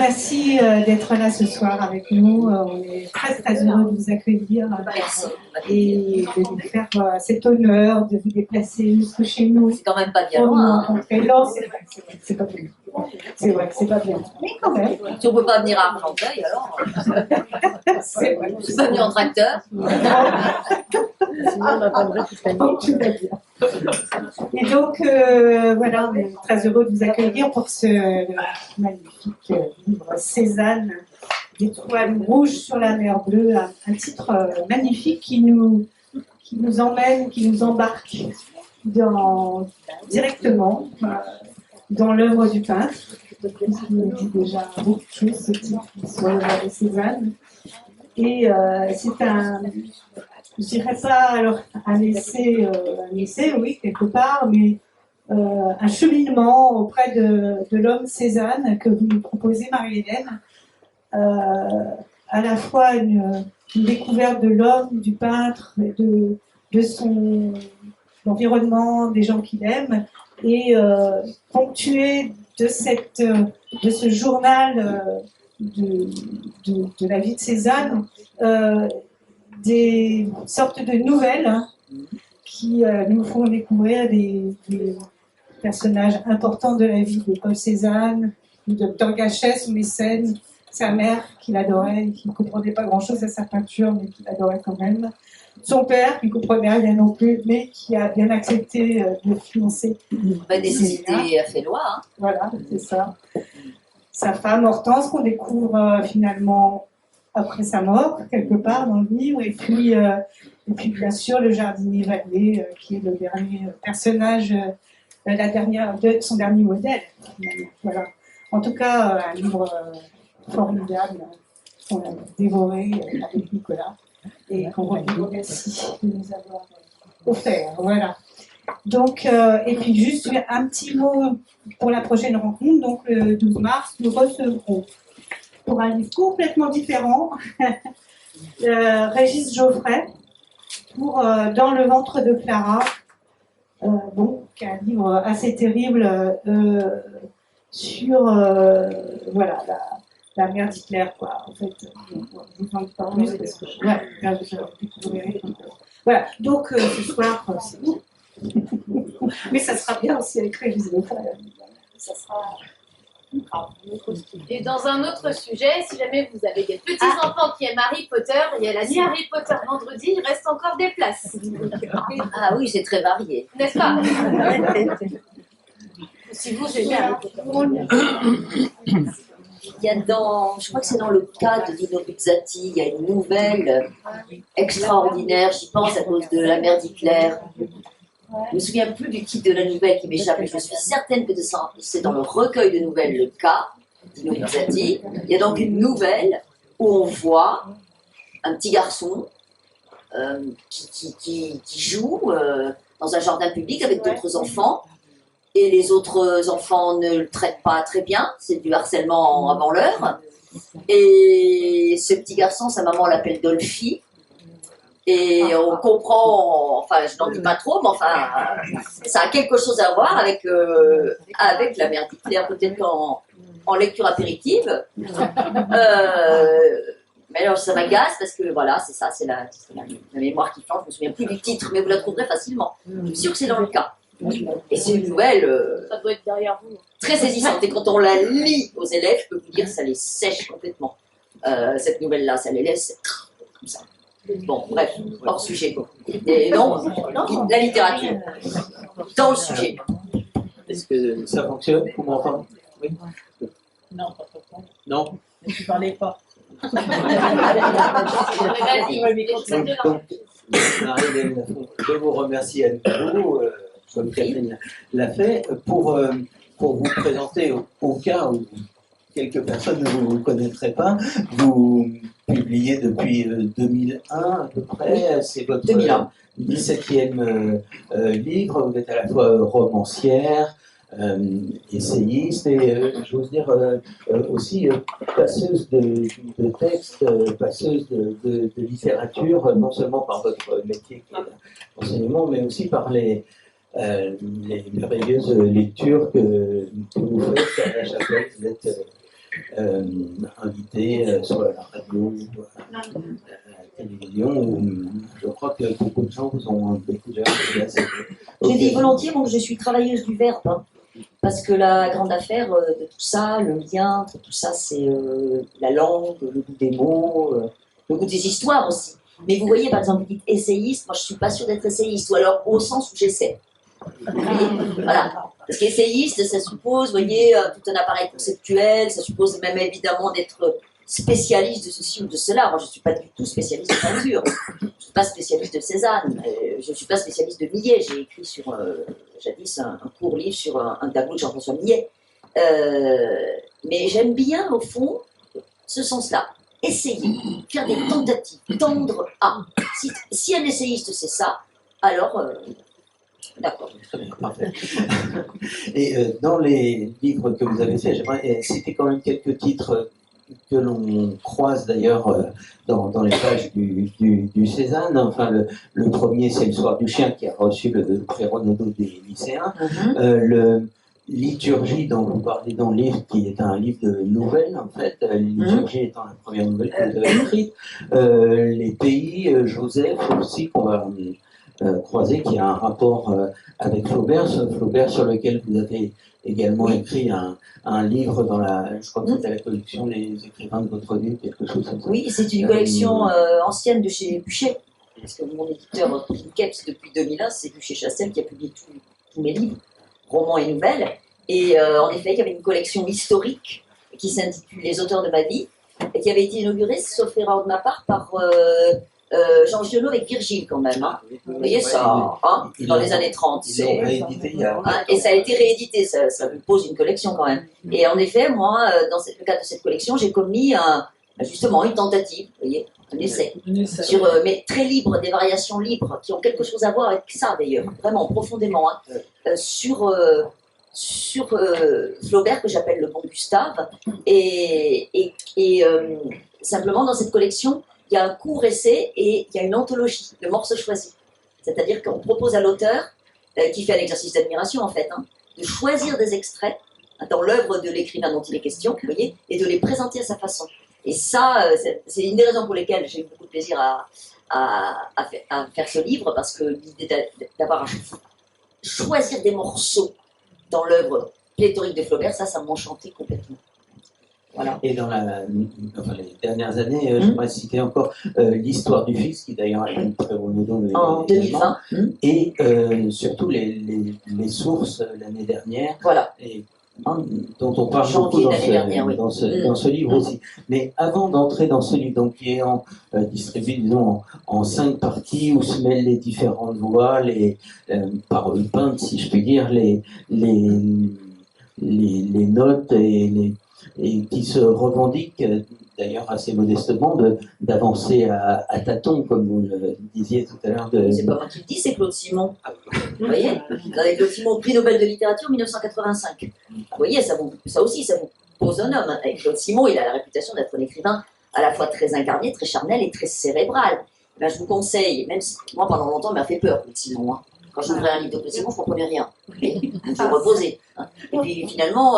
merci d'être là ce soir avec nous. On est très très heureux de vous accueillir et de vous faire cet honneur de vous déplacer jusque chez nous. C'est quand même pas bien loin. Non, c'est pas bien. C'est vrai que c'est pas bien. Mais quand même. Si on peut pas venir à Argenteuil, alors. C'est vrai. Je suis pas venue en tracteur. Sinon, on n'a pas de vrai tout va bien. Et donc, voilà, on est très heureux de vous accueillir pour ce magnifique livre Cézanne, d'étoiles rouges sur la mer bleue, un titre magnifique qui nous emmène, qui nous embarque directement dans l'œuvre du peintre. Il nous dit déjà beaucoup de choses, ce titre sur l'œuvre de Cézanne. Et c'est je dirais pas alors un essai, oui, quelque part, mais un cheminement auprès de l'homme Cézanne que vous nous proposez, Marie-Hélène. À la fois une découverte de l'homme, du peintre, de son environnement, des gens qu'il aime, et ponctué de ce journal de la vie de Cézanne, des sortes de nouvelles qui nous font découvrir des personnages importants de la vie de Paul Cézanne, du docteur Gachet, son mécène, sa mère qu'il adorait, qui ne comprenait pas grand-chose à sa peinture, mais qu'il adorait quand même. Son père, qui ne comprenait rien non plus, mais qui a bien accepté de financer. La nécessité a fait loi. Hein. Voilà, c'est ça. Sa femme, Hortense, qu'on découvre finalement après sa mort, quelque part dans le livre, et puis bien sûr le jardinier Vallée, qui est le dernier personnage, son dernier modèle. Voilà. En tout cas, un livre formidable qu'on a dévoré avec Nicolas et qu'on remercie de nous avoir offert. Voilà. Donc, et puis juste un petit mot pour la prochaine rencontre. Donc le 12 mars, nous recevrons pour un livre complètement différent, Régis Geoffrey, pour Dans le ventre de Clara, qui est un livre assez terrible sur voilà, la mère d'Hitler, quoi. En fait, je vous en parle plus parce que je découvrirai. Voilà, donc ce soir, c'est bon. Mais ça sera bien aussi avec Régis Geoffrey. Ça sera... Et dans un autre sujet, si jamais vous avez des petits-enfants qui aiment Harry Potter, il y a la nuit Harry Potter vendredi, il reste encore des places. Ah oui, c'est très varié. N'est-ce pas? Si vous aimez Harry Potter. Il y a je crois que c'est dans le cas de Dino Buzzati, il y a une nouvelle extraordinaire, j'y pense à cause de la mère d'Hitler. Je ne me souviens plus du titre de la nouvelle qui m'échappe, mais je suis certaine que c'est dans le recueil de nouvelles Le Cas, Dino Buzzati. Il y a donc une nouvelle où on voit un petit garçon qui joue dans un jardin public avec d'autres enfants, et les autres enfants ne le traitent pas très bien, c'est du harcèlement avant l'heure. Et ce petit garçon, sa maman l'appelle Dolphy. Et on comprend, enfin je n'en dis pas trop, mais enfin ça a quelque chose à voir avec la mère d'Hitler, peut-être en lecture apéritive. Mais alors ça m'agace parce que voilà, c'est ça, c'est la mémoire qui change, je ne me souviens plus du titre, mais vous la trouverez facilement. Je suis sûre que c'est dans le cas. Et c'est une nouvelle ça doit être derrière vous. Très saisissante, et quand on la lit aux élèves, je peux vous dire, ça les sèche complètement. Cette nouvelle-là, ça les laisse comme ça. Bon, bref, hors sujet. Et non, la littérature, dans le sujet. Est-ce que ça fonctionne? Vous m'entendez? Oui. Non, pas trop. Non. Mais tu parlais pas. Donc, Marie-Hélène, je vous remercie à nouveau, comme Catherine l'a fait, pour vous présenter au cas où quelques personnes ne vous connaîtraient pas. Vous publiez depuis 2001 à peu près, c'est votre 17e livre. Vous êtes à la fois romancière, essayiste et j'ose dire aussi passeuse de textes, passeuse de littérature, non seulement par votre métier qui est l'enseignement, mais aussi par les merveilleuses lectures que vous faites à la chapelle. Vous êtes invité sur la radio, à la télévision, où je crois que beaucoup de gens vous ont découvert. Je dis volontiers que je suis travailleuse du verbe, hein, parce que la grande affaire de tout ça, le lien entre tout ça, c'est la langue, le goût des mots, le goût des histoires aussi. Mais vous voyez, par exemple, vous dites essayiste, moi je ne suis pas sûre d'être essayiste, ou alors au sens où j'essaie. Vous voyez, voilà. Parce qu'essayiste, ça suppose, vous voyez, tout un appareil conceptuel, ça suppose même évidemment d'être spécialiste de ceci ou de cela. Moi, je ne suis pas du tout spécialiste de peinture. Je ne suis pas spécialiste de Cézanne. Je ne suis pas spécialiste de Millet. J'ai écrit sur, jadis, un court livre sur un tableau de Jean-François Millet. Mais j'aime bien, au fond, ce sens-là. Essayer, faire des tentatives, tendre à. Si un essayiste, c'est ça, alors... D'accord. Très bien, parfait. Et dans les livres que vous avez faits, j'aimerais citer quand même quelques titres que l'on croise d'ailleurs dans les pages du Cézanne. Enfin, le premier, c'est Le Soir du Chien, qui a reçu le prix Renaudot des lycéens. Le Liturgie, dont vous parlez dans le livre, qui est un livre de nouvelles, en fait. Liturgie étant la première nouvelle que vous avez écrite. Les Pays, Joseph aussi, qu'on va croiser, qui a un rapport avec Flaubert, sur lequel vous avez également écrit un livre dans je crois que c'était la collection Les écrivains de votre vie, quelque chose comme ça. Oui, c'est une collection ancienne de chez Buchet, parce que mon éditeur Keps depuis 2001, c'est Buchet-Chassel qui a publié tous mes livres, romans et nouvelles. Et en effet, il y avait une collection historique qui s'intitule Les auteurs de ma vie, et qui avait été inaugurée, sauf erreur de ma part, par Jean Giono avec Virgile quand même. Hein. Vous voyez ça, hein, dans les années 30. Ils ont réédité il y a... Et ça a été réédité, ça vous pose une collection quand même. Et en effet, moi, dans le cadre de cette collection, j'ai commis justement une tentative, vous voyez, un essai, mais très libre, des variations libres, qui ont quelque chose à voir avec ça d'ailleurs, vraiment profondément, hein, sur Flaubert, que j'appelle le bon Gustave, et simplement dans cette collection, il y a un court essai et il y a une anthologie de morceaux choisis. C'est-à-dire qu'on propose à l'auteur, qui fait un exercice d'admiration en fait, hein, de choisir des extraits dans l'œuvre de l'écrivain dont il est question, vous voyez, et de les présenter à sa façon. Et ça, c'est une des raisons pour lesquelles j'ai eu beaucoup de plaisir à faire ce livre, parce que l'idée d'avoir à choisir des morceaux dans l'œuvre pléthorique de Flaubert, ça m'enchantait complètement. Voilà. Et dans les dernières années, j'aimerais citer encore L'Histoire du Fils, qui d'ailleurs a été très Renaudot en 2020, et surtout les sources l'année dernière, voilà. Et, dont on parle beaucoup dans ce livre aussi. Mais avant d'entrer dans ce livre, donc, qui est distribué, disons, en 5 parties, où se mêlent les différentes voix, les paroles peintes, si je puis dire, les notes et qui se revendique d'ailleurs assez modestement d'avancer à tâtons, comme vous le disiez tout à l'heure. C'est pas moi qui le dis, c'est Claude Simon. Vous voyez, avec Claude Simon, prix Nobel de littérature 1985. Vous voyez, ça aussi, ça vous pose un homme. Avec Claude Simon, il a la réputation d'être un écrivain à la fois très incarné, très charnel et très cérébral. Ben, je vous conseille, même si moi pendant longtemps, il m'a fait peur, Claude Simon. Hein. Quand j'ouvrais un livre de Claude Simon, je ne comprenais rien. Mais je me reposais. Hein. Et puis finalement,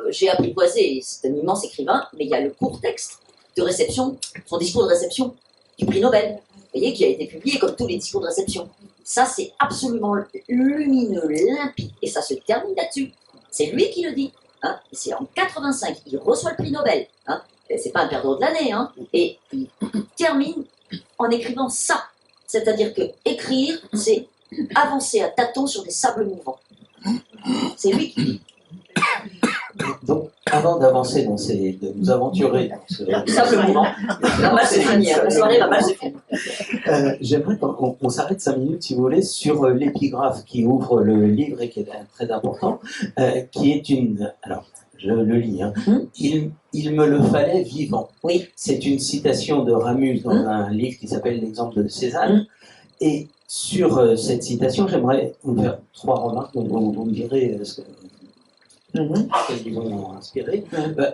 j'ai apprivoisé. C'est un immense écrivain, mais il y a le court texte de réception, son discours de réception du prix Nobel, vous voyez, qui a été publié comme tous les discours de réception. Ça, c'est absolument lumineux, limpide, et ça se termine là-dessus. C'est lui qui le dit. Hein. C'est en 85, il reçoit le prix Nobel. Hein. C'est pas un perdreau de l'année. Hein. Et il termine en écrivant ça. C'est-à-dire que écrire, c'est avancer à tâtons sur des sables mouvants. C'est lui qui dit. Donc, avant d'avancer de nous aventurer dans ce sable mouvant, la mal se finit. La soirée va mal se finir. J'aimerais qu'on s'arrête 5 minutes, si vous voulez, sur l'épigraphe qui ouvre le livre et qui est très important, qui est une... Alors, je le lis. Hein. Il me le fallait vivant. Oui. C'est une citation de Ramus dans un livre qui s'appelle L'exemple de Cézanne. Et sur cette citation, j'aimerais vous faire 3 remarques, donc vous me direz ce qu'elles vous ont inspiré.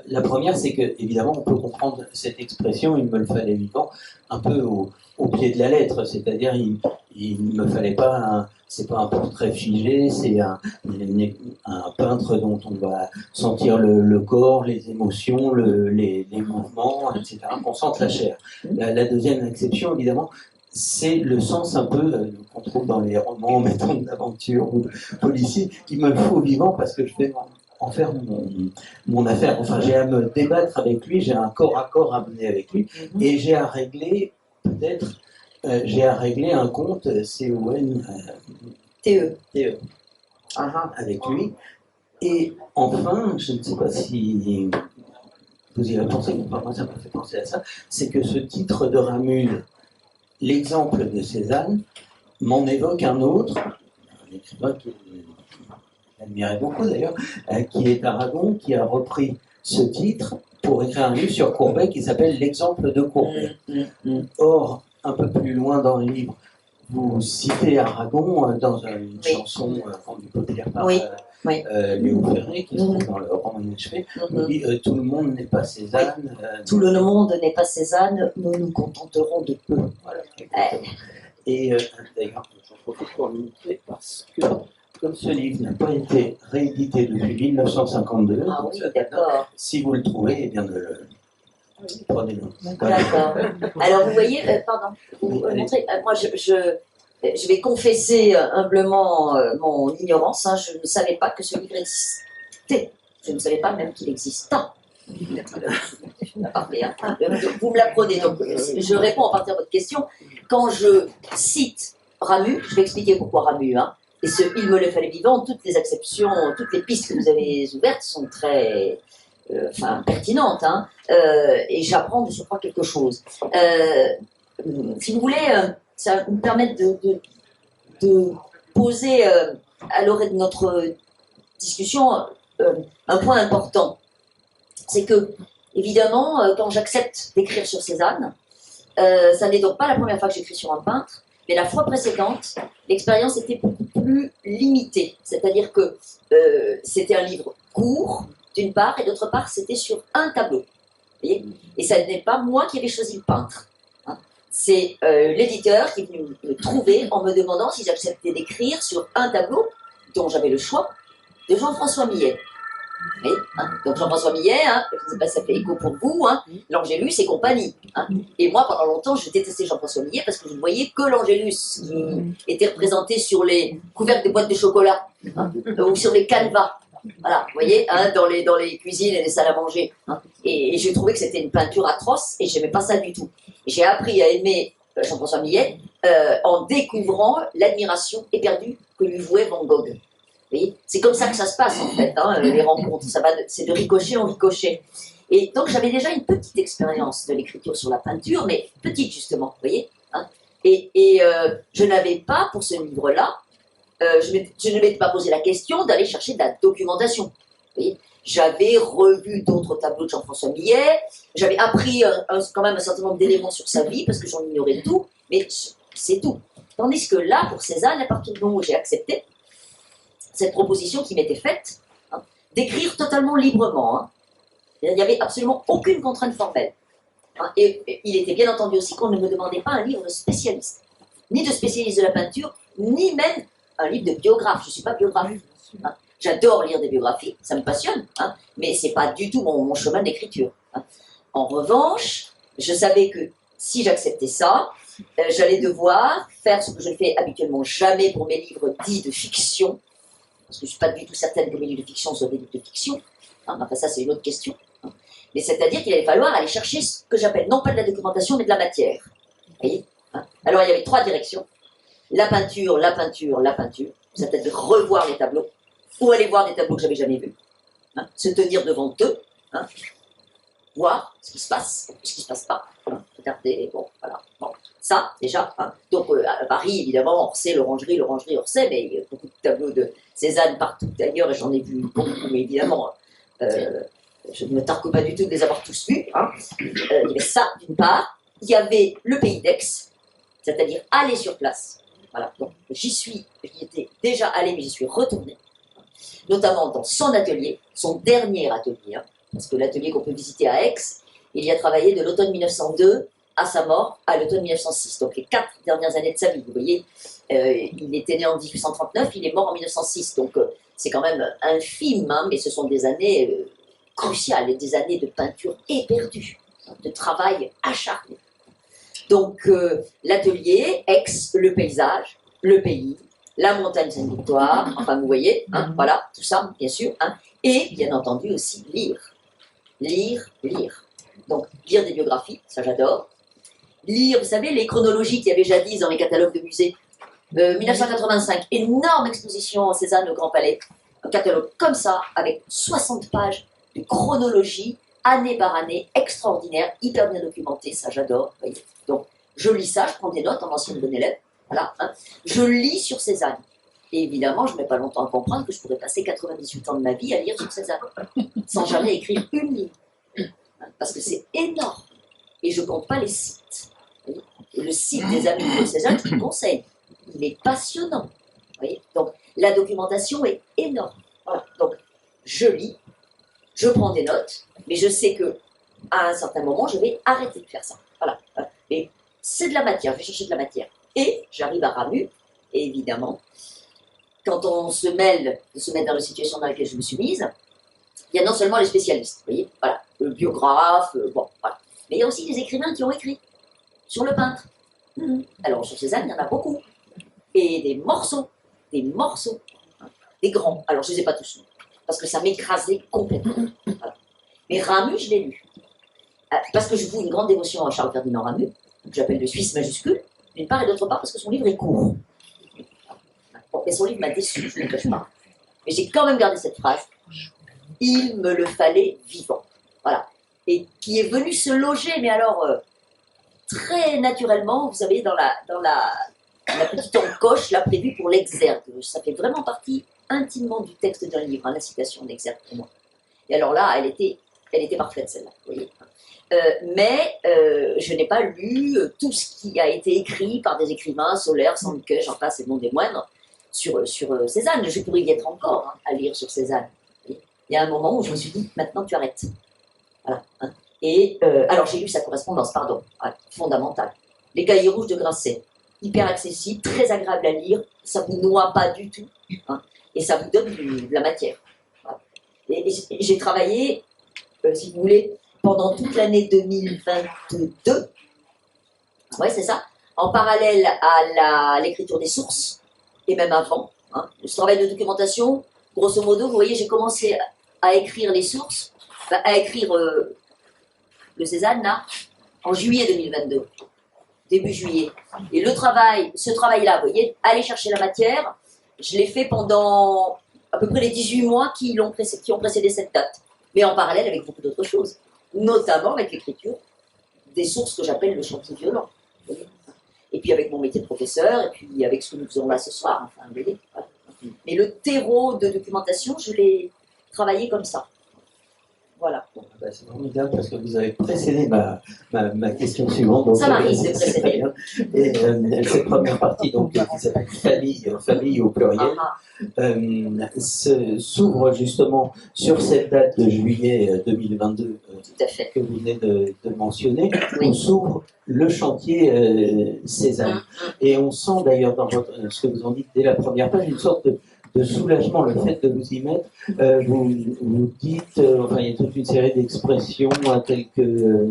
La première, c'est que évidemment, on peut comprendre cette expression, il me le fallait vivant, un peu au pied de la lettre, c'est-à-dire il ne me fallait pas c'est pas un portrait figé, c'est un peintre dont on va sentir le corps, les émotions, les mouvements, etc. qu'on sente la chair. La deuxième exception, évidemment, c'est le sens un peu qu'on trouve dans les romans, mettons, d'aventure ou policiers. Il me le faut vivant parce que je vais en faire mon affaire. Enfin, j'ai à me débattre avec lui, j'ai un corps à corps à mener avec lui, et j'ai à régler, peut-être, j'ai à régler un compte CON-TE avec lui. Et enfin, je ne sais pas si vous y avez pensé, mais moi ça m'a fait penser à ça, c'est que ce titre de Ramuse, l'exemple de Cézanne, m'en évoque un autre, un écrivain qui j'admirais beaucoup d'ailleurs, qui est Aragon, qui a repris ce titre pour écrire un livre sur Courbet qui s'appelle L'exemple de Courbet. Or, un peu plus loin dans le livre, vous citez Aragon dans une chanson rendue populaire par Léo Ferré, qui se trouve dans le roman inachevé. Il dit tout le monde n'est pas Cézanne. Tout le monde n'est pas Cézanne, nous nous contenterons de peu. Voilà. Et d'ailleurs, j'en profite pour le montrer parce que comme ce livre n'a pas été réédité depuis 1952, si vous le trouvez, eh bien prenez-le. D'accord. Alors vous voyez, pardon, vous montrez, moi je vais confesser humblement mon ignorance, hein, je ne savais pas que ce livre existait, je ne savais pas même qu'il exista. Vous me l'apprenez, donc je réponds à partir de votre question. Quand je cite Ramu, je vais expliquer pourquoi Ramu, hein, et il me le fallait vivant, toutes les exceptions, toutes les pistes que vous avez ouvertes sont très pertinentes, hein, et j'apprends de surcroît quelque chose. Si vous voulez, ça va me permettre de poser à l'oreille de notre discussion un point important. C'est que, évidemment, quand j'accepte d'écrire sur Cézanne, ça n'est donc pas la première fois que j'écris sur un peintre, mais la fois précédente, l'expérience était beaucoup plus limitée. C'est-à-dire que c'était un livre court, d'une part, et d'autre part, c'était sur un tableau. Vous voyez ? Et ça n'est pas moi qui avais choisi le peintre. Hein. C'est l'éditeur qui est venu me trouver en me demandant si j'acceptais d'écrire sur un tableau, dont j'avais le choix, de Jean-François Millet. Oui, hein. Donc Jean-François Millet, hein, je ne sais pas si ça fait écho pour vous, hein, l'Angélus et compagnie. Hein. Et moi, pendant longtemps, je détestais Jean-François Millet parce que je ne voyais que l'Angélus qui était représenté sur les couvercles de boîtes de chocolat, hein, ou sur les canevas. Voilà, vous voyez, hein, dans les cuisines et les salles à manger. Hein. Et j'ai trouvé que c'était une peinture atroce et je n'aimais pas ça du tout. J'ai appris à aimer Jean-François Millet en découvrant l'admiration éperdue que lui vouait Van Gogh. C'est comme ça que ça se passe en fait, hein, les rencontres, c'est de ricochet en ricochet. Et donc j'avais déjà une petite expérience de l'écriture sur la peinture, mais petite justement, vous voyez. Hein, et je n'avais pas, pour ce livre-là, je ne m'étais pas posé la question d'aller chercher de la documentation. Vous voyez. J'avais revu d'autres tableaux de Jean-François Millet, j'avais appris quand même un certain nombre d'éléments sur sa vie, parce que j'en ignorais tout, mais c'est tout. Tandis que là, pour Cézanne, à partir du moment où j'ai accepté cette proposition qui m'était faite, hein, d'écrire totalement librement. Hein. Il n'y avait absolument aucune contrainte formelle. Hein. Et il était bien entendu aussi qu'on ne me demandait pas un livre de spécialiste, ni de spécialiste de la peinture, ni même un livre de biographe. Je ne suis pas biographe. Hein. J'adore lire des biographies, ça me passionne, hein, mais ce n'est pas du tout mon chemin d'écriture. Hein. En revanche, je savais que si j'acceptais ça, j'allais devoir faire ce que je ne fais habituellement jamais pour mes livres dits de fiction, parce que je ne suis pas du tout certaine que mes livres de fiction soient des livres de fiction, hein, enfin ça c'est une autre question, hein. Mais c'est-à-dire qu'il allait falloir aller chercher ce que j'appelle non pas de la documentation, mais de la matière. Vous voyez, hein. Alors il y avait 3 directions, la peinture, c'est-à-dire revoir les tableaux, ou aller voir des tableaux que j'avais jamais vus, hein, se tenir devant eux, hein, voir ce qui se passe, ce qui ne se passe pas, hein, regarder, bon, voilà, bon. Ça, déjà. Hein. Donc, à Paris, évidemment, Orsay, l'orangerie, Orsay, mais il y a beaucoup de tableaux de Cézanne partout d'ailleurs, et j'en ai vu beaucoup, mais évidemment, je ne me targue pas du tout de les avoir tous vus. Hein. Il y avait ça, d'une part. Il y avait le pays d'Aix, c'est-à-dire aller sur place. Voilà. Donc, j'y étais déjà allé, mais j'y suis retourné. Notamment dans son atelier, son dernier atelier, hein, parce que l'atelier qu'on peut visiter à Aix, il y a travaillé de l'automne 1902 à sa mort à l'automne 1906. Donc les 4 dernières années de sa vie, vous voyez, il était né en 1839, il est mort en 1906. Donc c'est quand même infime, hein, mais ce sont des années cruciales, et des années de peinture éperdue, de travail acharné. Donc l'atelier, Aix, le paysage, le pays, la montagne Sainte-Victoire, enfin vous voyez, hein, voilà, tout ça, bien sûr, hein, et bien entendu aussi lire. Donc lire des biographies, ça j'adore. Lire, vous savez, les chronologies qu'il y avait jadis dans les catalogues de musées. 1985, énorme exposition Cézanne au Grand Palais, un catalogue comme ça, avec 60 pages de chronologie, année par année, extraordinaire, hyper bien documenté, ça j'adore. Voyez. Donc je lis ça, je prends des notes en ancienne bonne élève, voilà, hein. Je lis sur Cézanne. Et évidemment, je ne mets pas longtemps à comprendre que je pourrais passer 98 ans de ma vie à lire sur Cézanne, sans jamais écrire une ligne. Parce que c'est énorme. Et je ne compte pas les sites. Et le site des amis de Cézanne, je vous le conseille. Il est passionnant. Voyez. Donc, la documentation est énorme. Voilà. Donc, je lis, je prends des notes, mais je sais que à un certain moment, je vais arrêter de faire ça. Voilà. Mais c'est de la matière, je vais chercher de la matière. Et j'arrive à Ramu, et évidemment, quand on se mêle de se mettre dans la situation dans laquelle je me suis mise, il y a non seulement les spécialistes, vous voyez, voilà, le biographe, bon, voilà. Mais il y a aussi des écrivains qui ont écrit sur le peintre. Alors, sur Cézanne, il y en a beaucoup. Et des morceaux, hein, des grands. Alors, je ne les ai pas tous lus, parce que ça m'écrasait complètement. Voilà. Mais Ramu, je l'ai lu. Parce que je voue une grande dévotion à Charles Ferdinand Ramu, que j'appelle le Suisse majuscule, d'une part et d'autre part, parce que son livre est court. Bon, mais son livre m'a déçu, je ne le cache pas. Mais j'ai quand même gardé cette phrase. Il me le fallait vivant. Voilà. Et qui est venu se loger, mais alors très naturellement, vous savez, dans la petite encoche là prévue pour l'exergue. Ça fait vraiment partie intimement du texte d'un livre, hein, la citation d'exergue pour moi. Et alors là, elle était parfaite celle-là, vous voyez. Mais je n'ai pas lu tout ce qui a été écrit par des écrivains, Solaire, Sandquet, j'en passe et non des moindres, sur Cézanne. Je pourrais y être encore, hein, à lire sur Cézanne. Il y a un moment où je me suis dit, maintenant tu arrêtes. Voilà. Hein. Et alors j'ai lu sa correspondance, pardon, fondamentale. Les Cahiers rouges de Grasset, hyper accessible, très agréable à lire, ça ne vous noie pas du tout, hein, et ça vous donne de la matière. Voilà. Et j'ai travaillé, si vous voulez, pendant toute l'année 2022, ouais c'est ça, en parallèle à l'écriture des sources, et même avant, hein, ce travail de documentation, grosso modo, vous voyez, j'ai commencé à écrire les sources, à écrire le Cézanne, là, en juillet 2022, début juillet. Et ce travail-là, vous voyez, aller chercher la matière, je l'ai fait pendant à peu près les 18 mois qui ont précédé cette date, mais en parallèle avec beaucoup d'autres choses, notamment avec l'écriture des sources que j'appelle le chantier violent. Et puis avec mon métier de professeur, et puis avec ce que nous faisons là ce soir, enfin, vous voyez, voilà. Mais le terreau de documentation, je l'ai travaillé comme ça. Voilà. Bon, bah, c'est formidable parce que vous avez précédé ma question suivante. Donc, ça m'arrive de précéder. Et cette première partie, donc, qui s'appelle famille au pluriel, s'ouvre justement sur cette date de juillet 2022 tout à fait. que vous venez de mentionner, Oui. où s'ouvre le chantier Cézanne. Et on sent d'ailleurs dans ce que vous en dites dès la première page une sorte de soulagement, le fait de vous y mettre. Vous dites, enfin, il y a toute une série d'expressions telles que,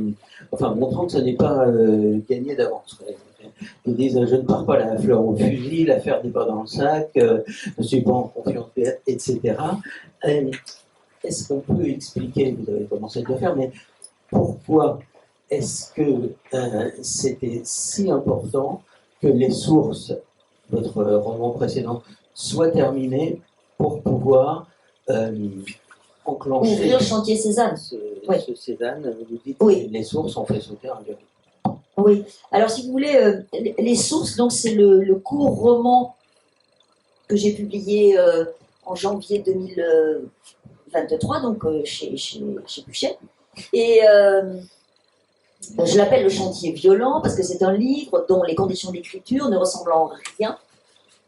enfin, montrant que ce n'est pas gagné d'avance. Ils disent, je ne pars pas la fleur au fusil, l'affaire n'est pas dans le sac, je ne suis pas en confiance, etc. Est-ce qu'on peut expliquer, vous avez commencé à le faire, mais pourquoi est-ce que c'était si important que les sources, votre roman précédent, soient terminées pour pouvoir enclencher Ouvrir le chantier Cézanne. ce Cézanne, vous dites Oui. les sources ont fait sauter un verrou. Oui. Alors, si vous voulez, les sources, donc c'est le court roman que j'ai publié en janvier 2023, donc chez Buchet. Et je l'appelle le chantier violent parce que c'est un livre dont les conditions d'écriture ne ressemblent en rien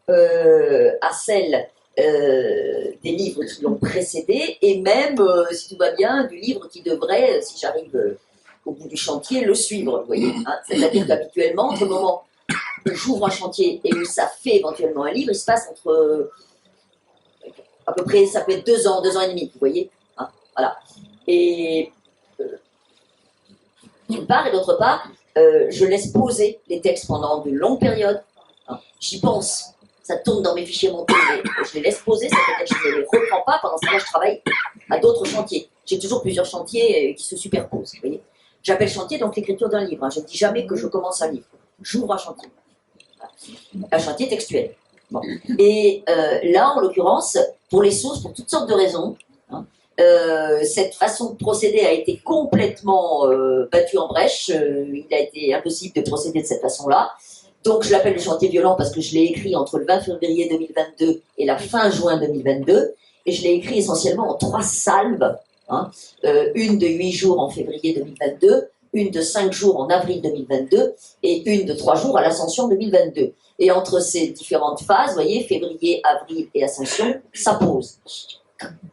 à celles des livres qui l'ont précédé, et même, si tout va bien, du livre qui devrait, si j'arrive au bout du chantier le suivre, vous voyez. Hein. C'est-à-dire qu'habituellement, entre le moment où j'ouvre un chantier et où ça fait éventuellement un livre, il se passe entre à peu près, ça peut être 2 ans, 2 ans et demi, vous voyez. Hein, voilà. Et d'une part, et d'autre part, je laisse poser les textes pendant de longues périodes. Hein. J'y pense, ça tourne dans mes fichiers montés, mais je les laisse poser, ça veut dire que je ne les reprends pas, pendant ce temps-là, je travaille à d'autres chantiers. J'ai toujours plusieurs chantiers qui se superposent, vous voyez. J'appelle chantier donc l'écriture d'un livre. Hein. Je ne dis jamais que je commence un livre. J'ouvre un chantier. Un chantier textuel. Bon. Et là, en l'occurrence, pour les sources, pour toutes sortes de raisons, hein, cette façon de procéder a été complètement battue en brèche. Il a été impossible de procéder de cette façon-là. Donc, je l'appelle le chantier violent parce que je l'ai écrit entre le 20 février 2022 et la fin juin 2022. Et je l'ai écrit essentiellement en 3 salves. Hein, une de 8 jours en février 2022, une de 5 jours en avril 2022 et une de 3 jours à l'Ascension 2022. Et entre ces différentes phases, vous voyez, février, avril et Ascension, ça pose.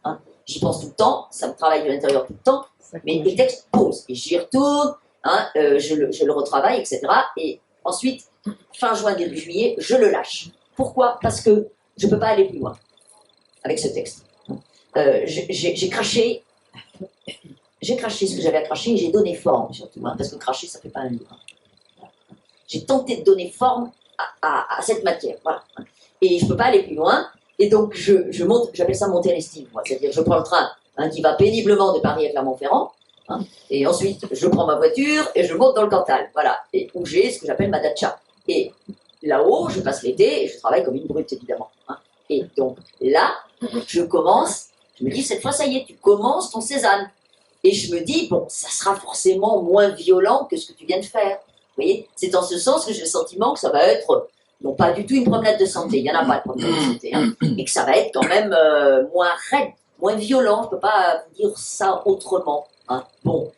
Hein, j'y pense tout le temps, ça me travaille de l'intérieur tout le temps, mais les textes posent. Et j'y retourne, hein, je le retravaille, etc. Et ensuite, fin juin, début juillet, je le lâche. Pourquoi? Parce que je ne peux pas aller plus loin avec ce texte. J'ai craché ce que j'avais à cracher et j'ai donné forme, surtout, hein, parce que cracher, ça ne fait pas un livre. J'ai tenté de donner forme à cette matière, voilà. Et je ne peux pas aller plus loin, et donc je monte, j'appelle ça monter l'estime, c'est-à-dire je prends le train hein, qui va péniblement de Paris à Clermont-Ferrand, hein, et ensuite je prends ma voiture et je monte dans le Cantal, voilà, et où j'ai ce que j'appelle ma datcha. Et là-haut, je passe l'été et je travaille comme une brute, évidemment. Hein. Et donc là, je commence, je me dis cette fois, ça y est, tu commences ton Cézanne. Et je me dis, bon, ça sera forcément moins violent que ce que tu viens de faire. Vous voyez, c'est dans ce sens que j'ai le sentiment que ça va être, non pas du tout une promenade de santé, il n'y en a pas de promenade de santé, hein, mais que ça va être quand même moins raide, moins violent, je ne peux pas vous dire ça autrement. Hein. Bon,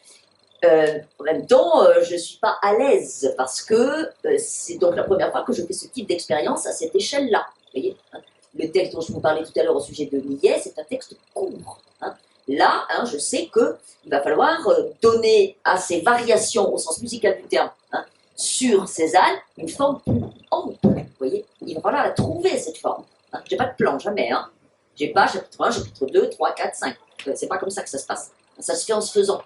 en même temps, je ne suis pas à l'aise parce que c'est donc la première fois que je fais ce type d'expérience à cette échelle-là. Vous voyez, hein. Le texte dont je vous parlais tout à l'heure au sujet de Millet, c'est un texte court. Hein. Là, hein, je sais qu'il va falloir donner à ces variations, au sens musical du terme, hein, sur Cézanne, une forme plus ample. Vous voyez, il va falloir la trouver, cette forme. Hein. Je n'ai pas de plan, jamais. Hein. Je n'ai pas chapitre 1, chapitre 2, 3, 4, 5. C'est pas comme ça que ça se passe. Ça se fait en se faisant.